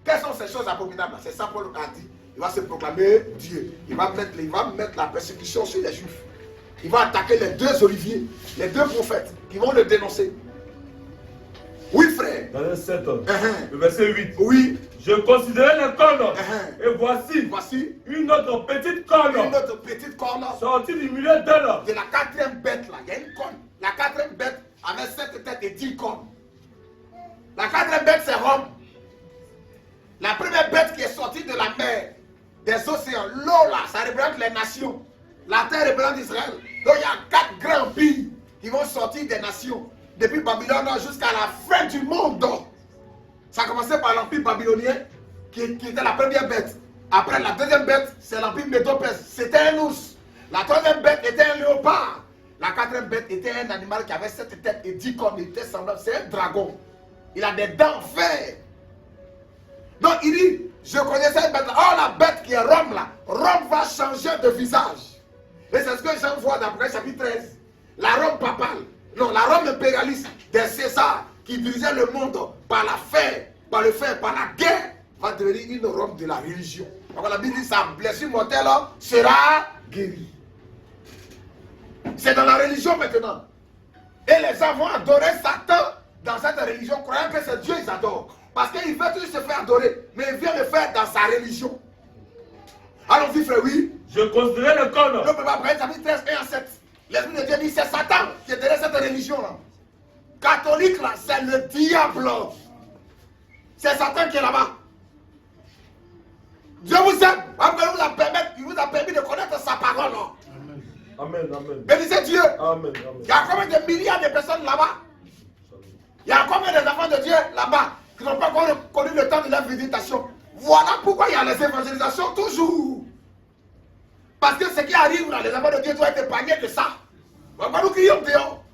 Quelles sont ces choses abominables? C'est ça Paul a dit. Il va se proclamer Dieu. Il va mettre la persécution sur les Juifs. Il va attaquer les 2 oliviers, les 2 prophètes qui vont le dénoncer. Oui, frère.
Daniel 7, le verset 8.
Oui.
Je considérais les cornes. Et voici une autre petite corne.
Une autre petite corne.
Sortie du milieu d'elle.
De la 4e bête là. Il y a une corne. La 4e bête avait 7 têtes et 10 cornes. La 4e bête, c'est Rome. La première bête qui est sortie de la mer, des océans, l'eau là, ça représente les nations. La terre représente Israël. Donc il y a 4 grands pays qui vont sortir des nations. Depuis Babylone jusqu'à la fin du monde. Ça a commencé par l'empire babylonien, qui était la première bête. Après la 2e bête, c'est l'empire médo-perse. C'était un ours. La 3e bête était un léopard. La 4e bête était un animal qui avait 7 têtes et 10 cornes. Il était semblable. C'est un dragon. Il a des dents vertes. Donc il dit, je connaissais une bête là. Oh, la bête qui est Rome là. Rome va changer de visage. Et c'est ce que Jean voit dans Apocalypse chapitre 13. La Rome papale. Non, la Rome impérialiste des Césars qui dirigeait le monde par la fer, par le fer, par la guerre, va devenir une Rome de la religion. Donc la Bible dit, sa blessure mortelle sera guérie. C'est dans la religion maintenant. Et les gens vont adorer Satan dans cette religion, croyant que c'est Dieu, ils adorent. Parce qu'il veut toujours se faire adorer, mais il vient le faire dans sa religion. Allons-y, frère, oui.
Je considérais le corps.
Le peuple Abraham, chapitre 13, 1 à 7. L'Esprit de Dieu dit, c'est Satan qui est derrière cette religion-là. Catholique, là, c'est le diable. C'est Satan qui est là-bas. Dieu vous aime. Il vous a permis de connaître sa parole.
Amen, amen.
Bénissez Dieu.
Amen, amen.
Il y a combien de milliards de personnes là-bas? Il y a combien d'enfants de Dieu là-bas qui n'ont pas encore connu le temps de leur visitation? Voilà pourquoi il y a les évangélisations toujours. Parce que ce qui arrive là, les enfants de Dieu doivent être épargnés de ça. On va nous crier dehors.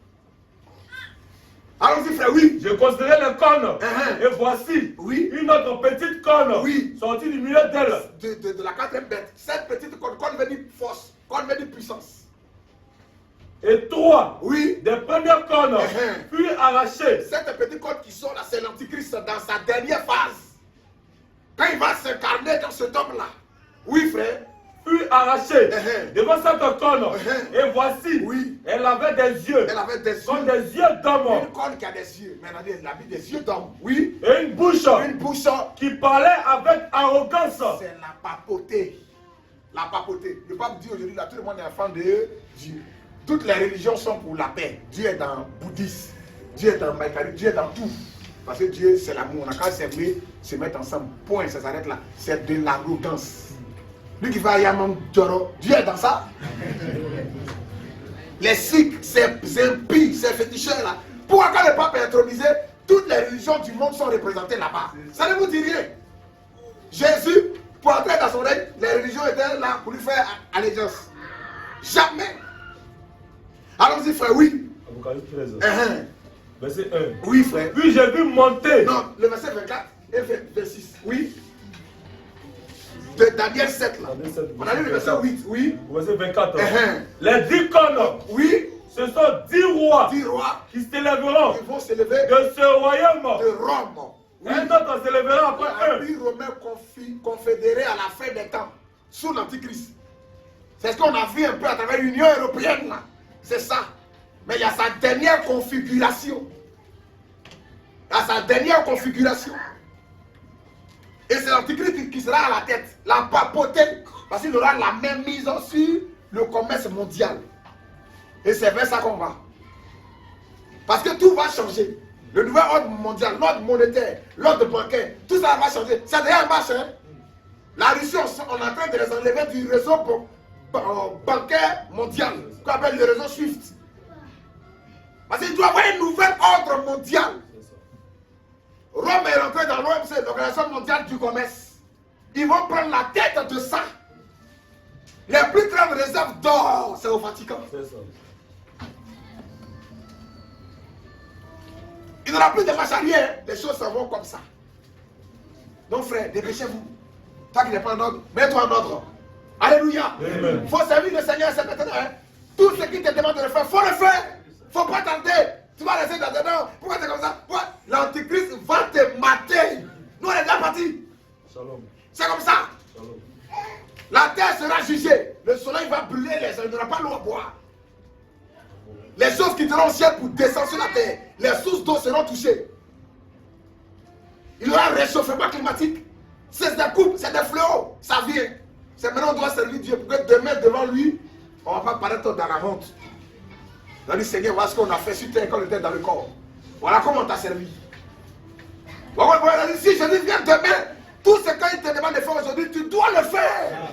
Allons-y, frère, oui.
Je considérais le corne. Et voici une autre petite corne sortie du milieu d'elle.
De la quatrième bête. Cette petite corne veut dire force, corne veut dire puissance.
Et trois des premières cornes furent arrachées.
Cette petite corne qui sort là, c'est l'antichrist dans sa dernière phase. Quand il va s'incarner dans cet homme-là. Oui, frère.
Fut arrachée devant cette corne. Et voici, elle avait des yeux.
Elle avait des yeux.
Comme des yeux d'homme.
Une corne qui a des yeux. Mais elle a des yeux d'homme. Oui.
Et une bouche. Qui parlait avec arrogance.
C'est la papauté. La papauté. Le pape dit aujourd'hui, là, tout le monde est enfant de Dieu. Toutes les religions sont pour la paix. Dieu est dans le bouddhisme. Dieu est dans le maïkari. Dieu est dans tout. Parce que Dieu, c'est l'amour. On a qu'à s'aimer, se mettre ensemble. Point, ça s'arrête là. C'est de l'arrogance. Lui qui va à Yamam Djoro, Dieu est dans ça. Les Sikhs, ces impies, ces féticheurs là. Pourquoi quand le pape est intronisé, toutes les religions du monde sont représentées là-bas? Ça ne vous dit rien. Jésus, pour entrer dans son règne, les religions étaient là pour lui faire allégeance. Jamais. Allons-y, frère, oui.
Apocalypse 13. Verset 1.
Oui, frère.
Puis j'ai vu monter.
Non, le verset 24 et 26. Oui. De Daniel 7 là. On a lu le verset 8, oui.
Verset 24. Les 10 cornes.
Oui.
Ce sont 10 rois.
10 rois.
Qui s'élèveront.
Ils vont s'élever.
De ce royaume.
De Rome.
Oui. Un autre s'élèvera après eux.
L'Empire romain confédéré à la fin des temps. Sous l'Antichrist. C'est ce qu'on a vu un peu à travers l'Union européenne là. C'est ça. Mais il y a sa dernière configuration. Il y a sa dernière configuration. Et c'est l'Antichrist qui sera à la tête. La papauté. Parce qu'il aura la même mise sur le commerce mondial. Et c'est vers ça qu'on va. Parce que tout va changer. Le nouvel ordre mondial, l'ordre monétaire, l'ordre bancaire, tout ça va changer. C'est déjà un marché. Hein? La Russie, on est en train de les enlever du réseau bancaire mondial. Qu'on appelle le réseau SWIFT. Parce qu'il doit y avoir un nouvel ordre mondial. Rome est rentré dans l'OMC, l'Organisation mondiale du commerce. Ils vont prendre la tête de ça. Les plus grandes réserves d'or, c'est au Vatican.
C'est ça.
Il n'y aura plus de marche arrière. Les choses s'en vont comme ça. Donc frère, dépêchez-vous. Toi qui n'es pas en ordre, mets-toi en ordre. Alléluia. Il faut servir le Seigneur, c'est maintenant. Hein? Tout ce qui te demande de le faire, il faut le faire. Il ne faut pas tenter. Tu vas rester dans dedans. Pourquoi c'est comme ça? L'Antichrist va te mater. Nous, on est déjà partis. C'est comme ça. Shalom. La terre sera jugée. Le soleil va brûler les gens. Il n'y aura pas l'eau à boire. Les choses qui seront au ciel pour descendre sur la terre, les sources d'eau seront touchées. Il y aura un réchauffement climatique. C'est des coupes, c'est des fléaux. Ça vient. C'est maintenant on doit servir Dieu pour que demain devant lui, on ne va pas paraître dans la honte. On dit Seigneur, voilà ce qu'on a fait sur terre quand on était dans le corps. Voilà comment on t'a servi. Si je dis viens demain, tout ce qu'il te demande de faire aujourd'hui, tu dois le faire.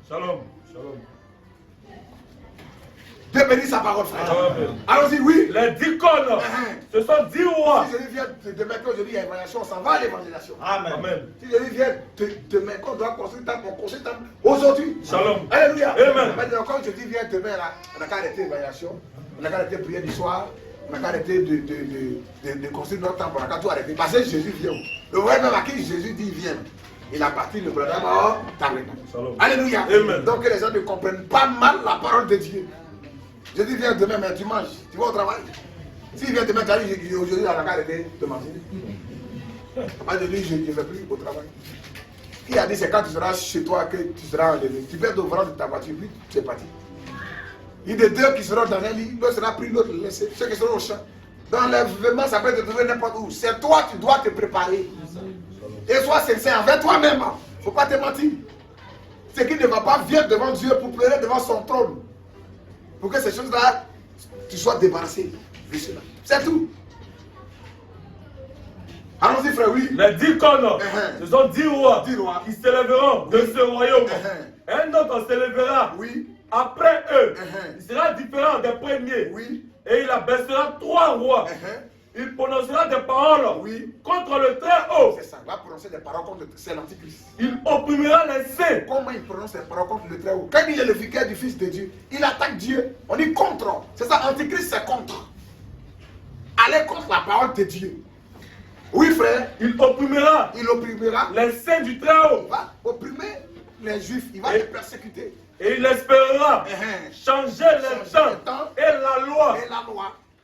Shalom. Shalom.
Dieu bénit sa parole, frère. Allons-y, oui.
Les 10 cornes, ce sont 10 rois.
Si je dis viens demain, quand je dis il y a évaluation, on s'en va à l'évangélisation.
Amen.
Si je dis viens demain, quand on doit construire temple, on construit temple aujourd'hui.
Shalom.
Alléluia.
Amen.
Maintenant, quand je dis viens demain, là, on n'a qu'à arrêter l'évaluation, on n'a qu'à arrêter prière du soir, on n'a qu'à arrêter de construire notre temple, on n'a qu'à tout arrêter. Parce que Jésus vient. Le vrai même à qui Jésus dit viens. Il a parti le programme hors tabernacle. Alléluia.
Amen.
Donc que les gens ne comprennent pas mal la parole de Dieu. Je dis viens demain, mais tu manges, tu vas au travail. S'il vient demain, tu as dit aujourd'hui, on a qu'à arrêter de manger. Papa de lui, je ne vais plus au travail. Qui a dit c'est quand tu seras chez toi que tu seras enlevé. Tu perds au de ta voiture, puis tu es parti. Il y a deux qui seront dans un lit, l'autre sera pris, l'autre laissé. Ceux qui seront au champ, Dans l'enlèvement, ça peut te trouver n'importe où. C'est toi, tu dois te préparer. Et sois sincère envers toi-même. Il ne faut pas te mentir. Ce qui ne va pas, viens devant Dieu pour pleurer devant son trône. Pour que ces choses-là, tu sois débarrassé de cela. C'est tout. Allons-y, frère, oui.
Les 10 cornes, ce sont 10 rois, qui s'élèveront de ce royaume. Un autre s'élèvera après eux. Il sera différent des premiers. Et il abaissera 3 rois. Il prononcera des paroles contre le Très-Haut.
C'est ça, il va prononcer des paroles contre c'est l'Antichrist.
Il opprimera les saints.
Comment il prononce des paroles contre le Très-Haut? Quand il est le vicaire du Fils de Dieu, il attaque Dieu. On dit contre. C'est ça, Antichrist, c'est contre. Allez contre la parole de Dieu. Oui, frère.
Il opprimera
les
saints du Très-Haut.
Il va opprimer les Juifs. Il va les persécuter.
Et il espérera changer les temps et la loi.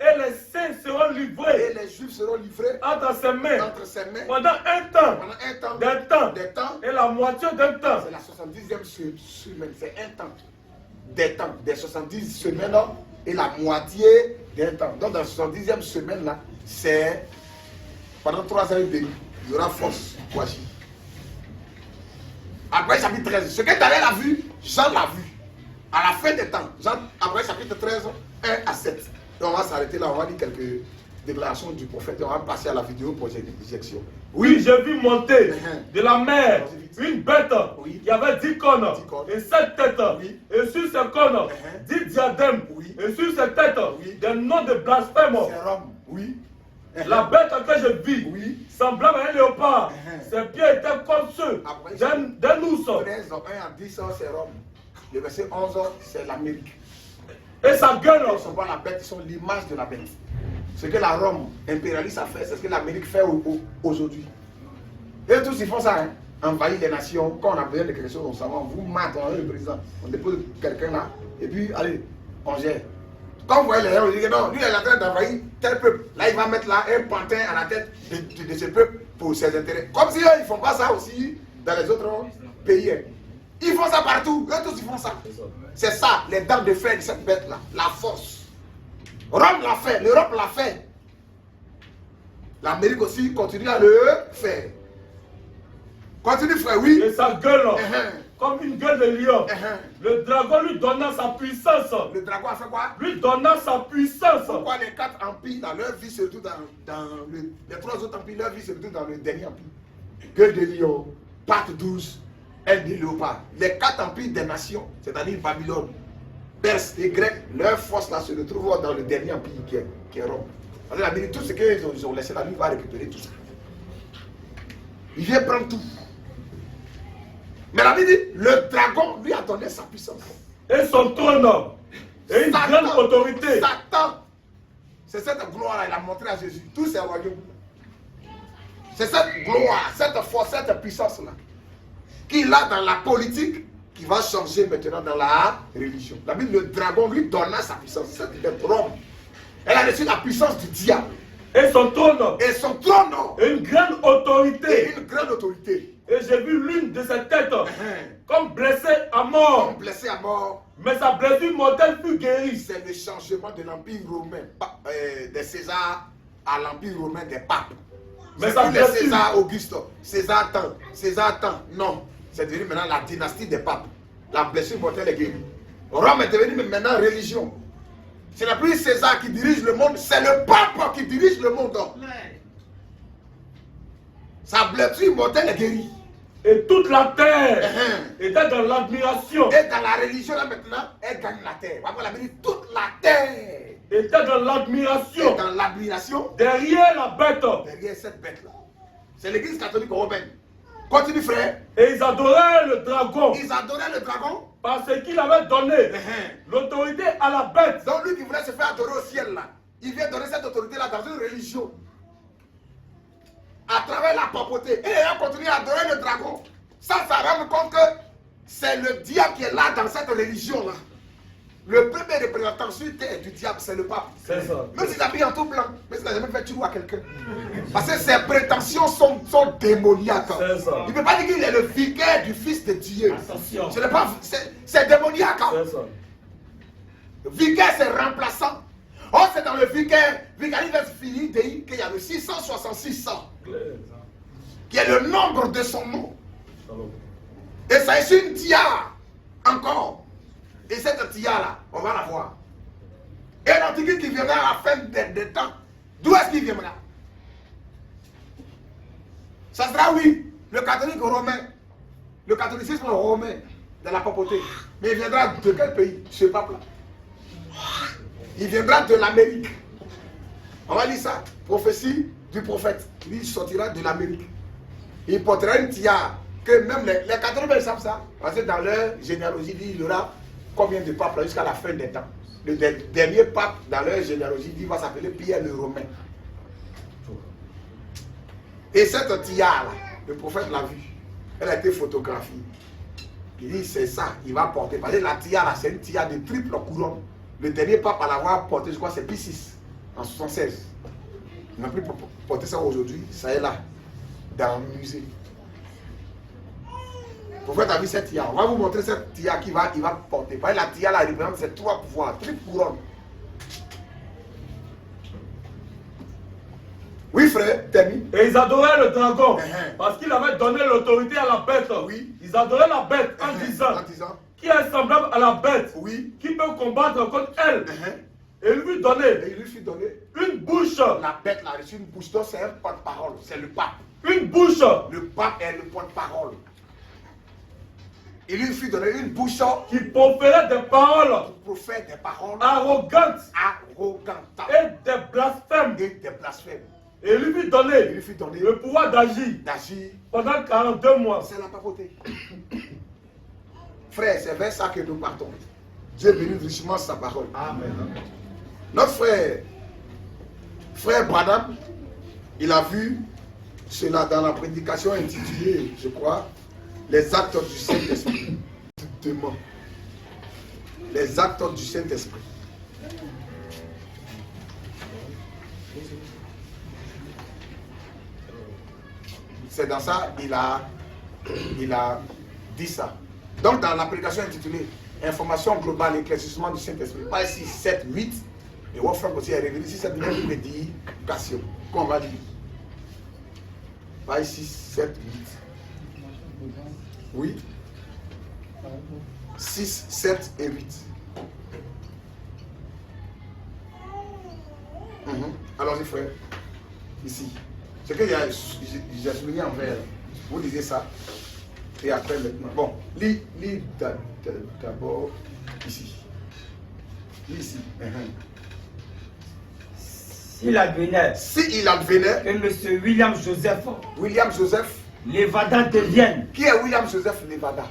Et les saints seront livrés.
Et les Juifs seront livrés
entre ses mains. Pendant un temps.
Des temps.
Et la moitié d'un temps.
C'est la 70e semaine. C'est un temps. Des temps. Des 70 semaines et la moitié d'un temps. Donc dans la 70e semaine là, c'est pendant 3 ans et demi. Il y aura force pour agir. Après chapitre 13. Ce que Daniel a vu, Jean l'a vu. À la fin des temps. Jean, après chapitre 13, 1 à 7. Donc on va s'arrêter là, on va dire quelques déclarations du prophète et on va passer à la vidéo projection.
Oui, j'ai vu monter de la mer une bête qui avait 10 cornes et 7 têtes. Et sur ces cornes, 10 diadèmes. Et sur ces têtes, des noms de blasphème.
C'est Rome. Oui.
La bête que je vis, semblable à un léopard. Ses pieds étaient comme ceux d'un ours.
13, 1 à 10, c'est Rome. Le verset 11, c'est l'Amérique.
Et sa gueule.
Ils sont pas la bête, ils sont l'image de la bête. Ce que la Rome impérialiste a fait, c'est ce que l'Amérique fait aujourd'hui. Et tous ils font ça, hein. Envahir les nations. Quand on a besoin de quelque chose, on s'en va, on vous mate, on a le président, on dépose quelqu'un là, et puis allez, on gère. Quand vous voyez les gens, on dit que non, lui il est en train d'envahir tel peuple. Là il va mettre là un pantin à la tête de ce peuple pour ses intérêts. Comme si eux ils ne font pas ça aussi dans les autres pays. Hein. Ils font ça partout, eux tous ils font ça. C'est ça, les dents de fer de cette bête-là, la force. Rome l'a fait, l'Europe l'a fait. L'Amérique aussi continue à le faire. Continue frère, oui.
Et sa gueule, comme une gueule de lion. Le dragon lui donna sa puissance.
Le dragon a fait quoi?
Lui donna sa puissance.
Pourquoi les 4 empires dans leur vie, surtout dans les 3 autres empires, leur vie, surtout dans le dernier empire? Gueule de lion, patte douce, aile de léopard. Les 4 empires des nations, c'est-à-dire Babylone, Perse et Grec, leur force là se retrouve dans le dernier empire qui est Rome. Alors la Bible, tout ce qu'ils ont laissé là, lui va récupérer tout ça. Il vient prendre tout. Mais la Bible dit, le dragon lui a donné sa puissance.
Et son trône. Et une grande autorité.
Satan. C'est cette gloire-là, il a montré à Jésus. Tous ces royaumes. C'est cette gloire, cette force, cette puissance-là. Qu'il a dans la politique, qui va changer maintenant dans la religion. La Bible, le dragon lui donna sa puissance. C'est le trône. Elle a reçu la puissance du diable.
Et son trône.
Et son trône.
Et une grande autorité.
Et une grande autorité.
Et j'ai vu l'une de ses têtes comme blessée à mort.
Comme blessée à mort.
Mais sa blessure mortelle fut guérie.
C'est le changement de l'Empire romain, de César à l'Empire romain des papes. Mais ça blessure... César Auguste, César temps. Non. C'est devenu maintenant la dynastie des papes. La blessure mortelle est guérie. Rome est devenu maintenant religion. Ce n'est plus César qui dirige le monde, c'est le pape qui dirige le monde. Sa blessure mortelle est guérie.
Et toute la terre était dans l'admiration.
Et dans la religion là maintenant, elle gagne la terre. La Bible dit toute la terre
était dans l'admiration.
Et dans l'admiration.
Derrière la bête.
Derrière cette bête là. C'est l'église catholique romaine. Continue frère.
Et ils adoraient le dragon.
Ils adoraient le dragon.
Parce qu'il avait donné l'autorité à la bête.
Donc lui qui voulait se faire adorer au ciel là, il vient donner cette autorité là dans une religion. À travers la papauté. Et il continue à adorer le dragon. Sans s'en rendre compte que c'est le diable qui est là dans cette religion là. Le premier représentant sur terre du diable, c'est le pape.
C'est ça.
Même s'il habille en tout blanc, mais il n'a jamais fait tuer à quelqu'un. Parce que ses prétentions sont démoniaques.
C'est ça.
Il ne peut pas dire qu'il est le vicaire du Fils de Dieu.
Attention.
C'est démoniaque.
C'est ça.
Vicaire, c'est remplaçant. Oh, c'est dans le Vicaire Philippe qu'il y a le 666 qui est le nombre de son nom. Et ça est une tiare encore. Et cette tiare-là, on va la voir. Et l'Antichrist qui viendra à la fin des temps, d'où est-ce qu'il viendra? Ça sera, oui, le catholique romain, le catholicisme romain de la papauté. Mais il viendra de quel pays, ce pape-là? Il viendra de l'Amérique. On va lire ça. Prophétie du prophète. Lui, il sortira de l'Amérique. Il portera une tiare. Que même les catholiques savent ça. Parce que dans leur généalogie, il y aura combien de papes jusqu'à la fin des temps. Le dernier pape dans leur généalogie dit va s'appeler Pierre le Romain. Et cette tiare-là, le prophète l'a vue. Elle a été photographiée. Il dit c'est ça, il va porter. Parce que la tiare, c'est une tiare de triple couronne. Le dernier pape à l'avoir porté, je crois, c'est Pie VI, en 76. Il n'a plus porté ça aujourd'hui, ça est là, dans le musée. Le prophète a vu cette tiare. On va vous montrer cette tiare qu'il va porter. Parce que la tiare, là, représente ces trois pouvoirs, triple couronne. Oui, frère, Temi.
Et ils adoraient le dragon. Parce qu'il avait donné l'autorité à la bête.
Oui.
Ils adoraient la bête en disant qui est semblable à la bête,
oui,
qui peut combattre contre elle. Et il lui donnait une bouche.
La bête là, a reçu une bouche, donc c'est un porte-parole, c'est le pape.
Une bouche.
Le pape est le porte-parole. Il lui fut donné une bouche
qui proférait des paroles.
Qui profère des paroles
arrogantes. Et des blasphèmes. Et il lui fut donné le pouvoir d'agir pendant 42 mois.
C'est la papauté. Frère, c'est vers ça que nous partons. Dieu bénit richement sa parole.
Amen.
Notre frère Branham, il a vu cela dans la prédication intitulée, je crois, les actes du Saint-Esprit. Les actes du Saint-Esprit. C'est dans ça il a dit ça. Donc dans la prédication intitulée Information globale et éclaircissement du Saint-Esprit, page 6, 7, 8, et Wolfram aussi est révélé ici cette même prédication qu'on va lire. Page 6, 7, 8. Oui. 6, 7 et 8. Allons-y, frère. Ici. Ce que j'ai souligné en vert. Vous lisez ça. Et après maintenant. Bon, lis d'abord ici. Lis ici.
S'il advenait
que
M. William
Joseph
Levada devienne.
Qui est William Joseph Levada?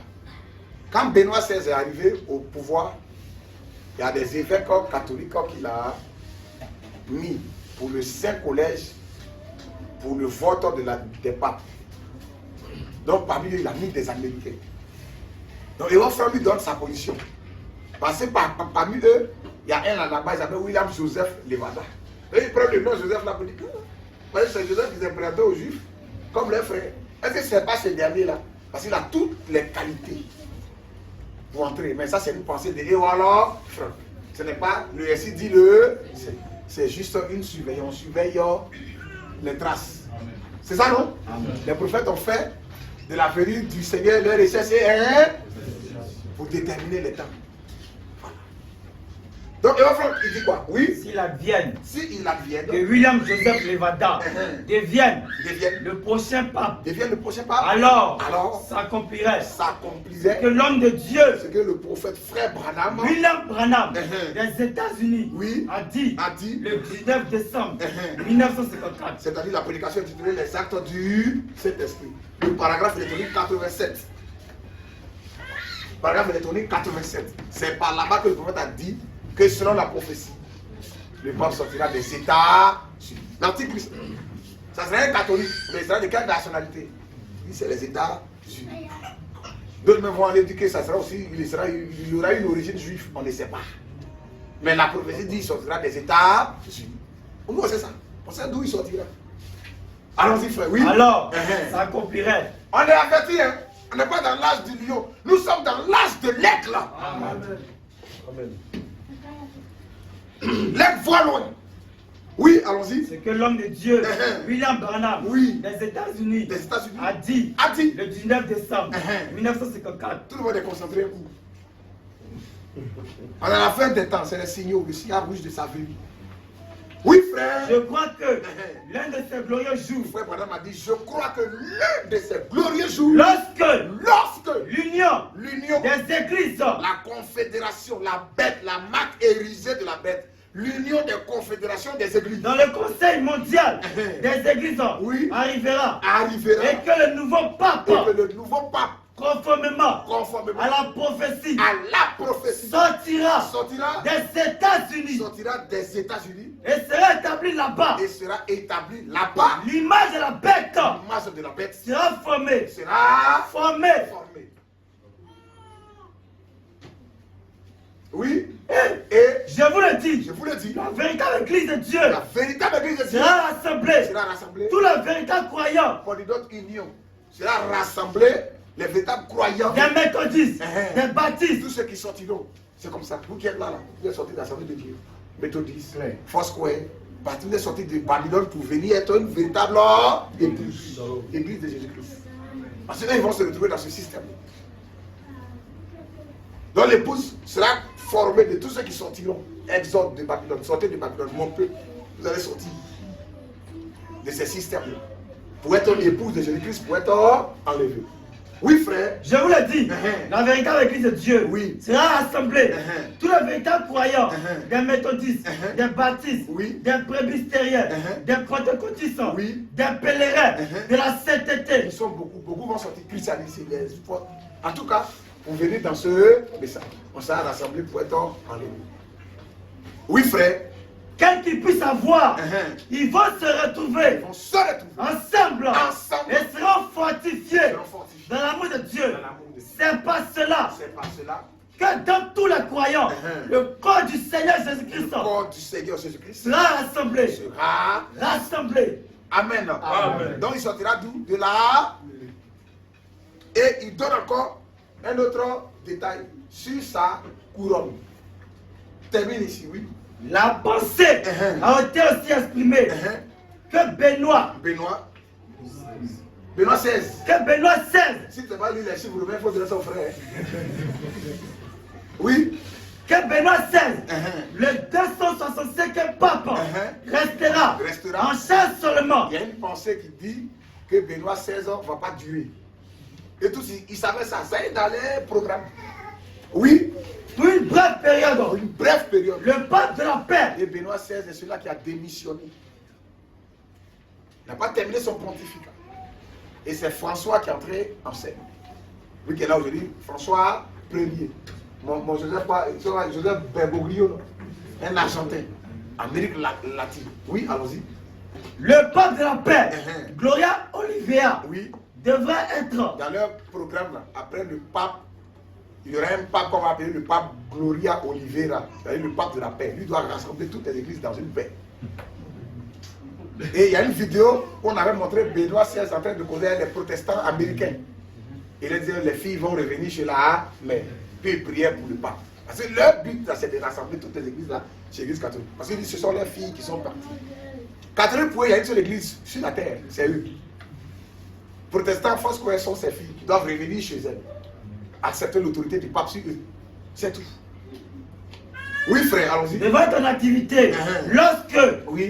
Quand Benoît XVI est arrivé au pouvoir, il y a des évêques catholiques qu'il a mis pour le Saint-Collège, pour le vote des papes. Donc parmi eux, il a mis des Américains. Donc il va faire lui donne sa position. Parce que parmi eux, il y a un là-bas, il s'appelle William Joseph Levada. Et il prend le nom Joseph là pour dire, c'est Joseph qui s'est présenté aux Juifs comme leur frère. Est-ce que ce n'est pas ce dernier-là? Parce qu'il a toutes les qualités pour entrer. Mais ça, c'est une pensée de alors, ce n'est pas le récit dit c'est juste une surveillance. On surveille les traces. C'est ça, non? Amen. Les prophètes ont fait de la venue du Seigneur leur recherche pour déterminer les temps. Donc, il dit quoi? Oui.
S'il advienne
que
William Joseph Levada devienne le prochain pape. Alors s'accomplirait
que
l'homme de Dieu,
ce que le prophète frère Branham,
William Branham des États-Unis, a dit le 19 décembre 1954.
C'est-à-dire la prédication intitulée Les actes du Saint-Esprit. Le paragraphe électronique 87. Paragraphe électronique 87. C'est par là-bas que le prophète a dit que selon la prophétie, le pape sortira des États-Unis. L'Antichrist, ça sera un catholique, mais il sera de quelle nationalité? C'est les États-Unis. D'autres même vont aller dire que ça sera aussi, il aura une origine juive, on ne sait pas. Mais la prophétie dit qu'il sortira des États-Unis. Nous, on sait ça. On sait d'où il sortira. Allons-y, frère. Oui.
Alors, ça accomplirait.
On est averti, hein. On n'est pas dans l'âge du lion. Nous sommes dans l'âge de l'aigle.
Amen. Amen.
Lève-toi loin. Oui, allons-y.
C'est que l'homme de Dieu, William Branham, des États-Unis, a dit le 19 décembre 1954.
Tout le monde est concentré. On a la fin des temps, c'est le signaux, le signal rouge de sa venue. Oui, frère.
Je crois que l'un de ces glorieux jours,
frère Branham a dit, je crois que l'un de ces glorieux jours,
lorsque l'union des églises,
la confédération, la bête, la marque érigée de la bête, l'union des confédérations des églises,
dans le conseil mondial des églises, arrivera, et que le nouveau pape, conformément à la prophétie, sortira des États-Unis et sera établi là-bas. L'image de la bête sera formée.
Oui.
Et je vous le dis, la véritable église de Dieu, sera rassemblée. Tous les véritables croyants,
sera rassemblé. Les véritables croyants,
des méthodistes, des baptistes,
tous ceux qui sortiront, c'est comme ça. Vous qui êtes là, vous êtes sortis de l'Assemblée de Dieu, méthodistes, Foursquare, vous êtes sortis de Babylone pour venir être une véritable église, église de Jésus-Christ. Parce qu'ils vont se retrouver dans ce système. Donc l'épouse sera formée de tous ceux qui sortiront. Exode de Babylone, sortez de Babylone, mon peuple, vous allez sortir de ces systèmes pour être une épouse de Jésus-Christ, pour être enlevé. Oui, frère.
Je vous le dis, la véritable église de Dieu sera rassemblée. Tous les véritables croyants, des méthodistes, des baptistes, des presbytériens, des pentecôtistes, des pèlerins, de la sainteté.
Ils sont beaucoup vont sortir christianisés. En tout cas, pour venir dans ce message, on sera rassemblés pour être enlevé. Oui, frère.
Quel qu'ils puissent avoir, ils vont se retrouver ensemble et seront fortifiés dans l'amour de Dieu. C'est pas cela que dans tous les croyants, le corps du Seigneur Jésus-Christ sera rassemblé.
Amen. Donc il sortira d'où? De là. Et il donne encore un autre détail sur sa couronne. Termine ici, oui.
La pensée a été aussi exprimée que Benoît XVI. Que Benoît XVI.
Si tu n'as pas lu les chiffres, il faut donner son frère. Oui.
Que Benoît XVI, le 265e pape, restera en chair seulement.
Il y a une pensée qui dit que Benoît XVI ne va pas durer. Et tous, ils savaient ça. Ça est dans les programmes. Oui.
Pour une brève période. Le pape de la paix.
Et Benoît XVI est celui-là qui a démissionné. Il n'a pas terminé son pontificat. Et c'est François qui est entré en scène. Oui, qui est là aujourd'hui. François Ier. Mon Joseph Bergoglio, un Argentin. Amérique latine. Oui, allons-y.
Le pape de la paix, Gloria Oliveira, devrait être
dans leur programme là, après le pape. Il y aura un pape qu'on va appeler le pape Gloria Oliveira, c'est-à-dire le pape de la paix. Lui doit rassembler toutes les églises dans une paix. Et il y a une vidéo où on avait montré Benoît XVI en train de causer les protestants américains. Il a dit les filles vont revenir chez la mère. Puis il priait pour le pape. Parce que leur but c'est de rassembler toutes les églises là chez l'église catholique. Parce que ce sont les filles qui sont parties. Catholique, il y a une seule église sur la terre, c'est eux. Protestants, Foursquare sont ces filles qui doivent revenir chez elles. Accepter l'autorité du pape sur eux. C'est tout. Oui, frère, allons-y.
Devant ton activité, lorsque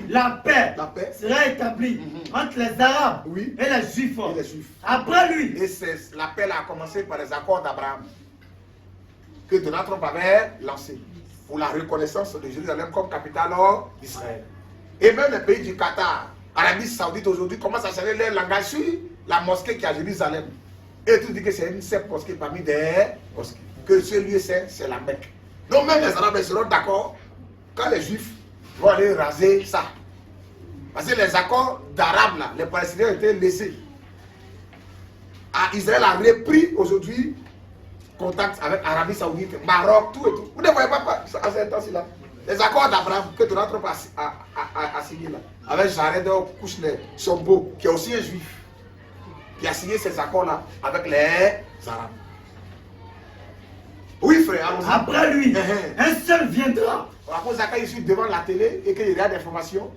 la paix sera établie entre les Arabes et les Juifs, après lui,
et la paix a commencé par les accords d'Abraham que Donald Trump avait lancé pour la reconnaissance de Jérusalem comme capitale d'Israël. Et même les pays du Qatar, Arabie Saoudite aujourd'hui commencent à changer leur langage sur la mosquée qui est à Jérusalem. Et tout dit que c'est une seule mosquée parmi des mosquées. Que ce lieu c'est la Mecque. Donc même les Arabes seront d'accord quand les Juifs vont aller raser ça. Parce que les accords d'Arabes là, les Palestiniens ont été laissés. Israël a repris aujourd'hui contact avec l'Arabie Saoudite, Maroc, tout et tout. Vous ne voyez pas à ce temps-ci là. Les accords d'Abraham que Donald Trump a signé là, avec Jared Kushner, son beau, qui est aussi un juif, qui a signé ces accords-là avec les Arabes. Oui, frère.
Après lui, un seul viendra
À cause quand il suis devant la télé et qu'il regarde l'information,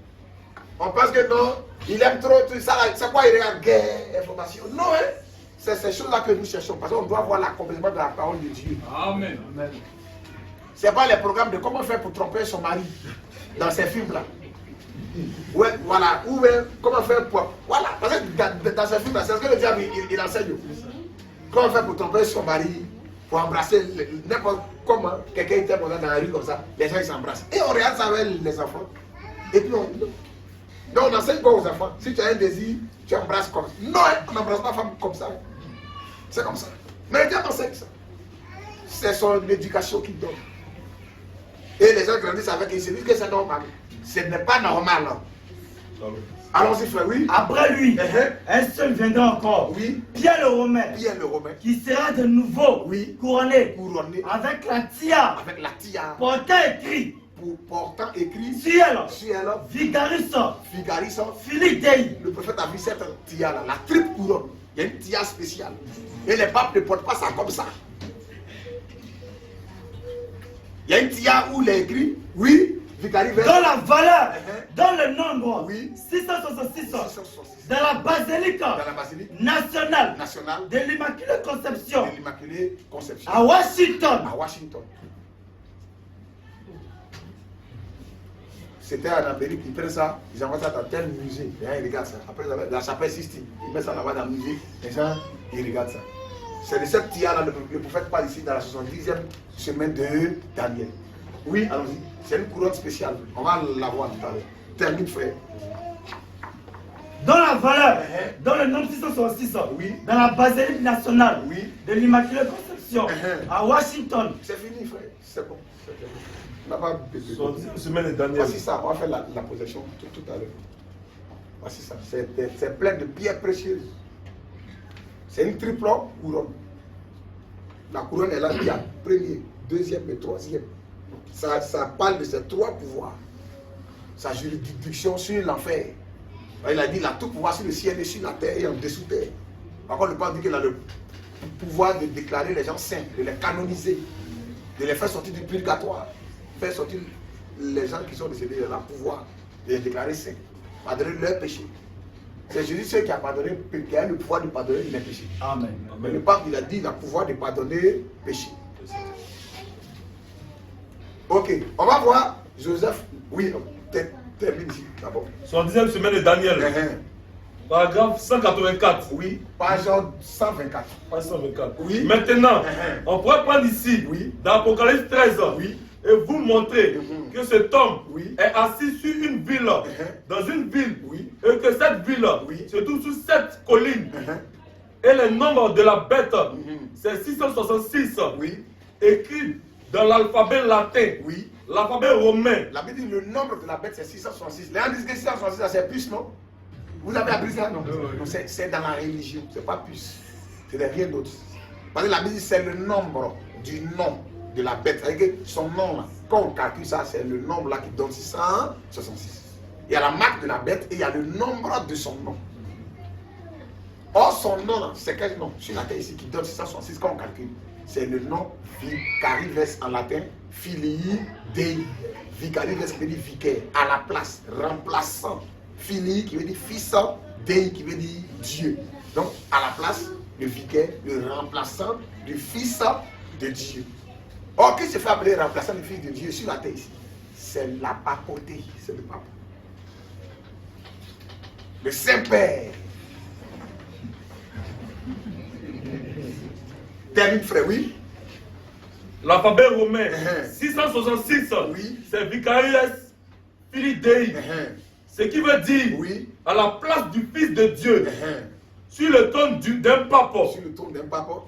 on pense que non, il aime trop tout ça. C'est quoi il regarde guerre, information? Non, hein? C'est ces choses-là que nous cherchons. Parce qu'on doit voir l'accomplissement de la parole de Dieu.
Amen.
C'est pas les programmes de comment faire pour tromper son mari dans ces films-là. Ouais, voilà. Ou bien comment faire pour. Voilà. Parce que dans ces films-là, c'est ce que le diable il enseigne. Comment faire pour tromper son mari, pour embrasser n'importe comment. Quelqu'un était dans la rue comme ça, les gens ils s'embrassent. Et on regarde ça avec les enfants. Et puis donc on enseigne quoi aux enfants? Si tu as un désir, tu embrasses comme ça. Non, on n'embrasse pas femme comme ça. C'est comme ça. Mais le diable enseigne ça. C'est son éducation qu'il donne. Et les gens grandissent avec, ils se disent que c'est normal. Ce n'est pas normal. Allons-y, frère, oui.
Après lui, un seul viendra encore.
Oui.
Pierre le Romain.
Pierre le Romain.
Qui sera de nouveau couronné. Avec la tiare.
Avec la tiare.
Portant écrit.
Portant écrit.
Ciel.
Vigaris.
Philippe Dei.
Le prophète a vu cette tiare-là, la triple couronne. Il y a une tiare spéciale. Et les papes ne portent pas ça comme ça. Il y a une tiare où il est écrit, oui, Vicari vers...
Dans la valeur, dans le nombre,
oui,
666, dans la basilique, nationale, de l'Immaculée Conception, à Washington.
C'était en Amérique, ils prennent ça, ils envoient ça dans tel musée, les gens ils regardent ça. Après, la chapelle Sistine, ils mettent ça là-bas dans le musée, les gens ils regardent ça. C'est de cette tiare-là, le prophète parle ici dans la 70e semaine de Daniel. Oui, allons-y. C'est une couronne spéciale. On va la voir tout à l'heure. Termine, frère.
Dans la valeur, dans le nombre 666, dans la basilique nationale de l'Immaculée Conception, à Washington.
C'est fini, frère. C'est bon. On n'a pas besoin.
Semaine de Daniel.
Voici ça. On va faire la possession tout à l'heure. Voici ça. C'est plein de pierres précieuses. C'est une triple couronne. La couronne est là, il y a premier, deuxième et troisième. Ça parle de ces trois pouvoirs. Sa juridiction sur l'enfer. Il a dit qu'il a tout pouvoir sur le ciel et sur la terre et en dessous terre. Par contre, le pape dit qu'il a le pouvoir de déclarer les gens saints, de les canoniser, de les faire sortir du purgatoire, faire sortir les gens qui sont décédés, il a le pouvoir de les déclarer saints, pardonner leurs péchés. C'est Jésus seul qui a pardonné, qui a le pouvoir de pardonner les péchés.
Amen.
Mais le pape, il a dit qu'il a le pouvoir de pardonner les péchés. Ok, on va voir Joseph. Oui, termine ici d'abord.
70e semaine de Daniel. Paragraphe 184.
Oui, page 124.
Page 124.
Oui.
Maintenant, on pourrait prendre ici, dans Apocalypse 13, et vous montrer que cet homme est assis sur une ville, dans une ville, et que cette ville se trouve sur 7 collines. Et le nombre de la bête, c'est 666, écrit dans l'alphabet latin, l'alphabet romain.
La Bible dit le nombre de la bête, c'est 666. Les gens disent que 666, c'est plus, non? Vous avez appris ça? Non, non, c'est dans la religion, c'est pas plus. C'est rien d'autre. Parce que la Bible dit c'est le nombre du nom de la bête. C'est-à-dire que son nom, là, quand on calcule ça, c'est le nombre là qui donne 666. Il y a la marque de la bête et il y a le nombre de son nom. Or, son nom, là, c'est quel nom? Sur la terre ici, qui donne 666 quand on calcule. C'est le nom Vicarives en latin, Filii Dei. Vicarives qui veut dire vicaire, à la place, remplaçant. Filii qui veut dire fils, Dei qui veut dire Dieu. Donc, à la place, le vicaire, le remplaçant du fils de Dieu. Or, qui se fait appeler remplaçant du fils de Dieu sur la terre ici? C'est la papauté, c'est le pape. Le Saint-Père. Termine, frère, oui.
L'alphabet romain, 666, c'est Vicarius Filii Dei. Ce qui veut dire, à la place du Fils de Dieu, sur le trône d'un pape,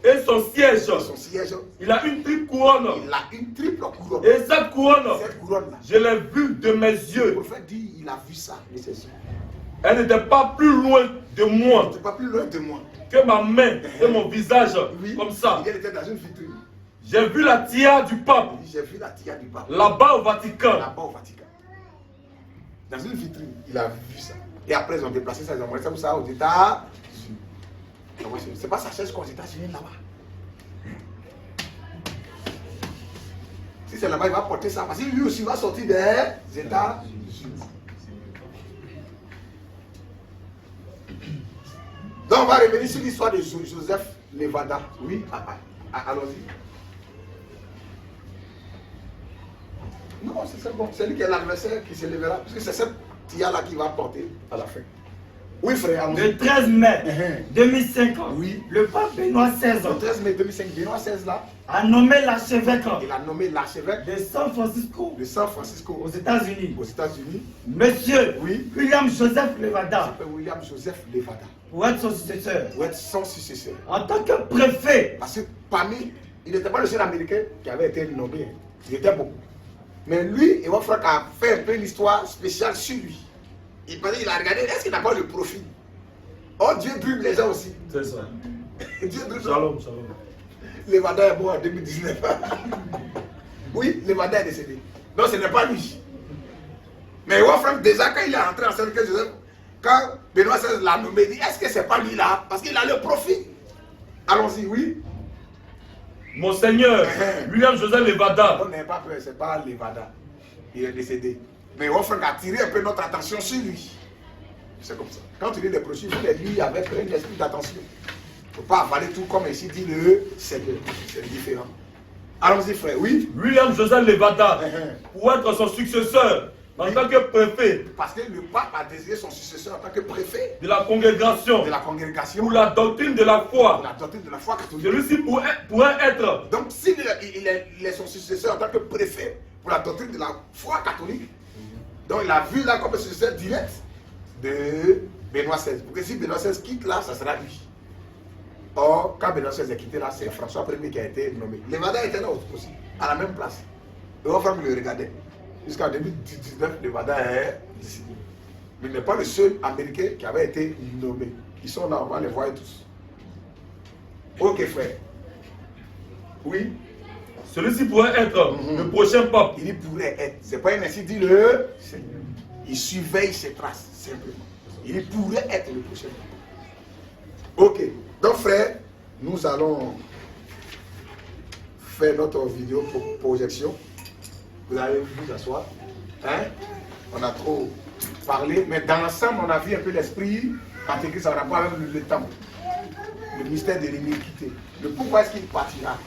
et son siège, il a une triple couronne. Et cette couronne, je l'ai vue de mes yeux.
Le prophète dit, il a vu ça de ses yeux.
Elle n'était pas plus loin de moi. Que ma main et mon visage, comme ça.
Il était dans une vitrine.
J'ai vu la tiare du pape. Là-bas au Vatican.
Dans une vitrine, il a vu ça. Et après, ils ont déplacé ça, ils ont envoyé ça comme ça aux États-Unis. C'est pas sa chaise qu'aux États-Unis là-bas. Si c'est là-bas, il va porter ça. Parce que lui aussi va sortir des États. Donc on va revenir sur l'histoire de Joseph Levada. Oui, allons-y. Non, c'est bon. C'est lui qui est l'adversaire qui se lèvera. Parce que c'est cette tia-là qui va porter à la fin. Oui, frère.
Le 13 mai 2005,
oui.
Le pape Benoît XVI,
le 13 mai 2005, Benoît XVI là,
a nommé l'archevêque
de
San Francisco,
aux
aux États-Unis. Monsieur William Joseph Levada, pour être son successeur. En tant que préfet.
Parce que parmi, il n'était pas le seul Américain qui avait été nommé. Il était beaucoup. Mais lui, il va falloir faire un peu une histoire spéciale sur lui. Il a regardé, est-ce qu'il n'a pas le profil? Oh, Dieu dribble les gens aussi.
C'est ça.
Dieu dribble.
Shalom.
Levada est mort en 2019. Oui, Levada est décédé. Non, ce n'est pas lui. Mais Wolfram, déjà, quand il est rentré en scène, quand Benoît XVI l'a nommé, il dit, est-ce que c'est pas lui là? Parce qu'il a le profil. Allons-y, oui.
Monseigneur William Joseph Levada.
On n'est pas peur, c'est pas Levada. Il est décédé. Mais Wolfram a tiré un peu notre attention sur lui. C'est comme ça. Quand tu lis les brochures, il faut les lire avec un esprit d'attention. Il ne faut pas avaler tout comme ici dit le Seigneur. C'est différent. Allons-y, frère, oui.
William Joseph Levada, pour être son successeur en tant que préfet.
Parce que le pape a désigné son successeur en tant que préfet
de la congrégation. Pour la doctrine de la foi.
Catholique.
Celui-ci pourrait être.
Donc, s'il est son successeur en tant que préfet pour la doctrine de la foi catholique, donc il a vu là comme successeur direct de Benoît XVI. Parce que si Benoît XVI quitte là, ça sera lui. Or, quand Benoît XVI est quitté là, c'est François Ier qui a été nommé. Levada était là aussi, à la même place. Et on va le regarder. Jusqu'en 2019, Levada est ici. Mais il n'est pas le seul Américain qui avait été nommé. Ils sont là, on va les voir tous. Ok, frère. Oui.
Celui-ci pourrait être le prochain pape.
Il pourrait être. C'est pas ainsi dit le Seigneur. Il surveille ses traces, simplement. Il pourrait être le prochain pape. Ok. Donc, frère, nous allons faire notre vidéo projection. Vous allez vous asseoir. Hein? On a trop parlé, mais dans l'ensemble, on a vu un peu l'esprit intégré en rapport avec le temps. Le mystère de l'iniquité. Le pourquoi est-ce qu'il partira?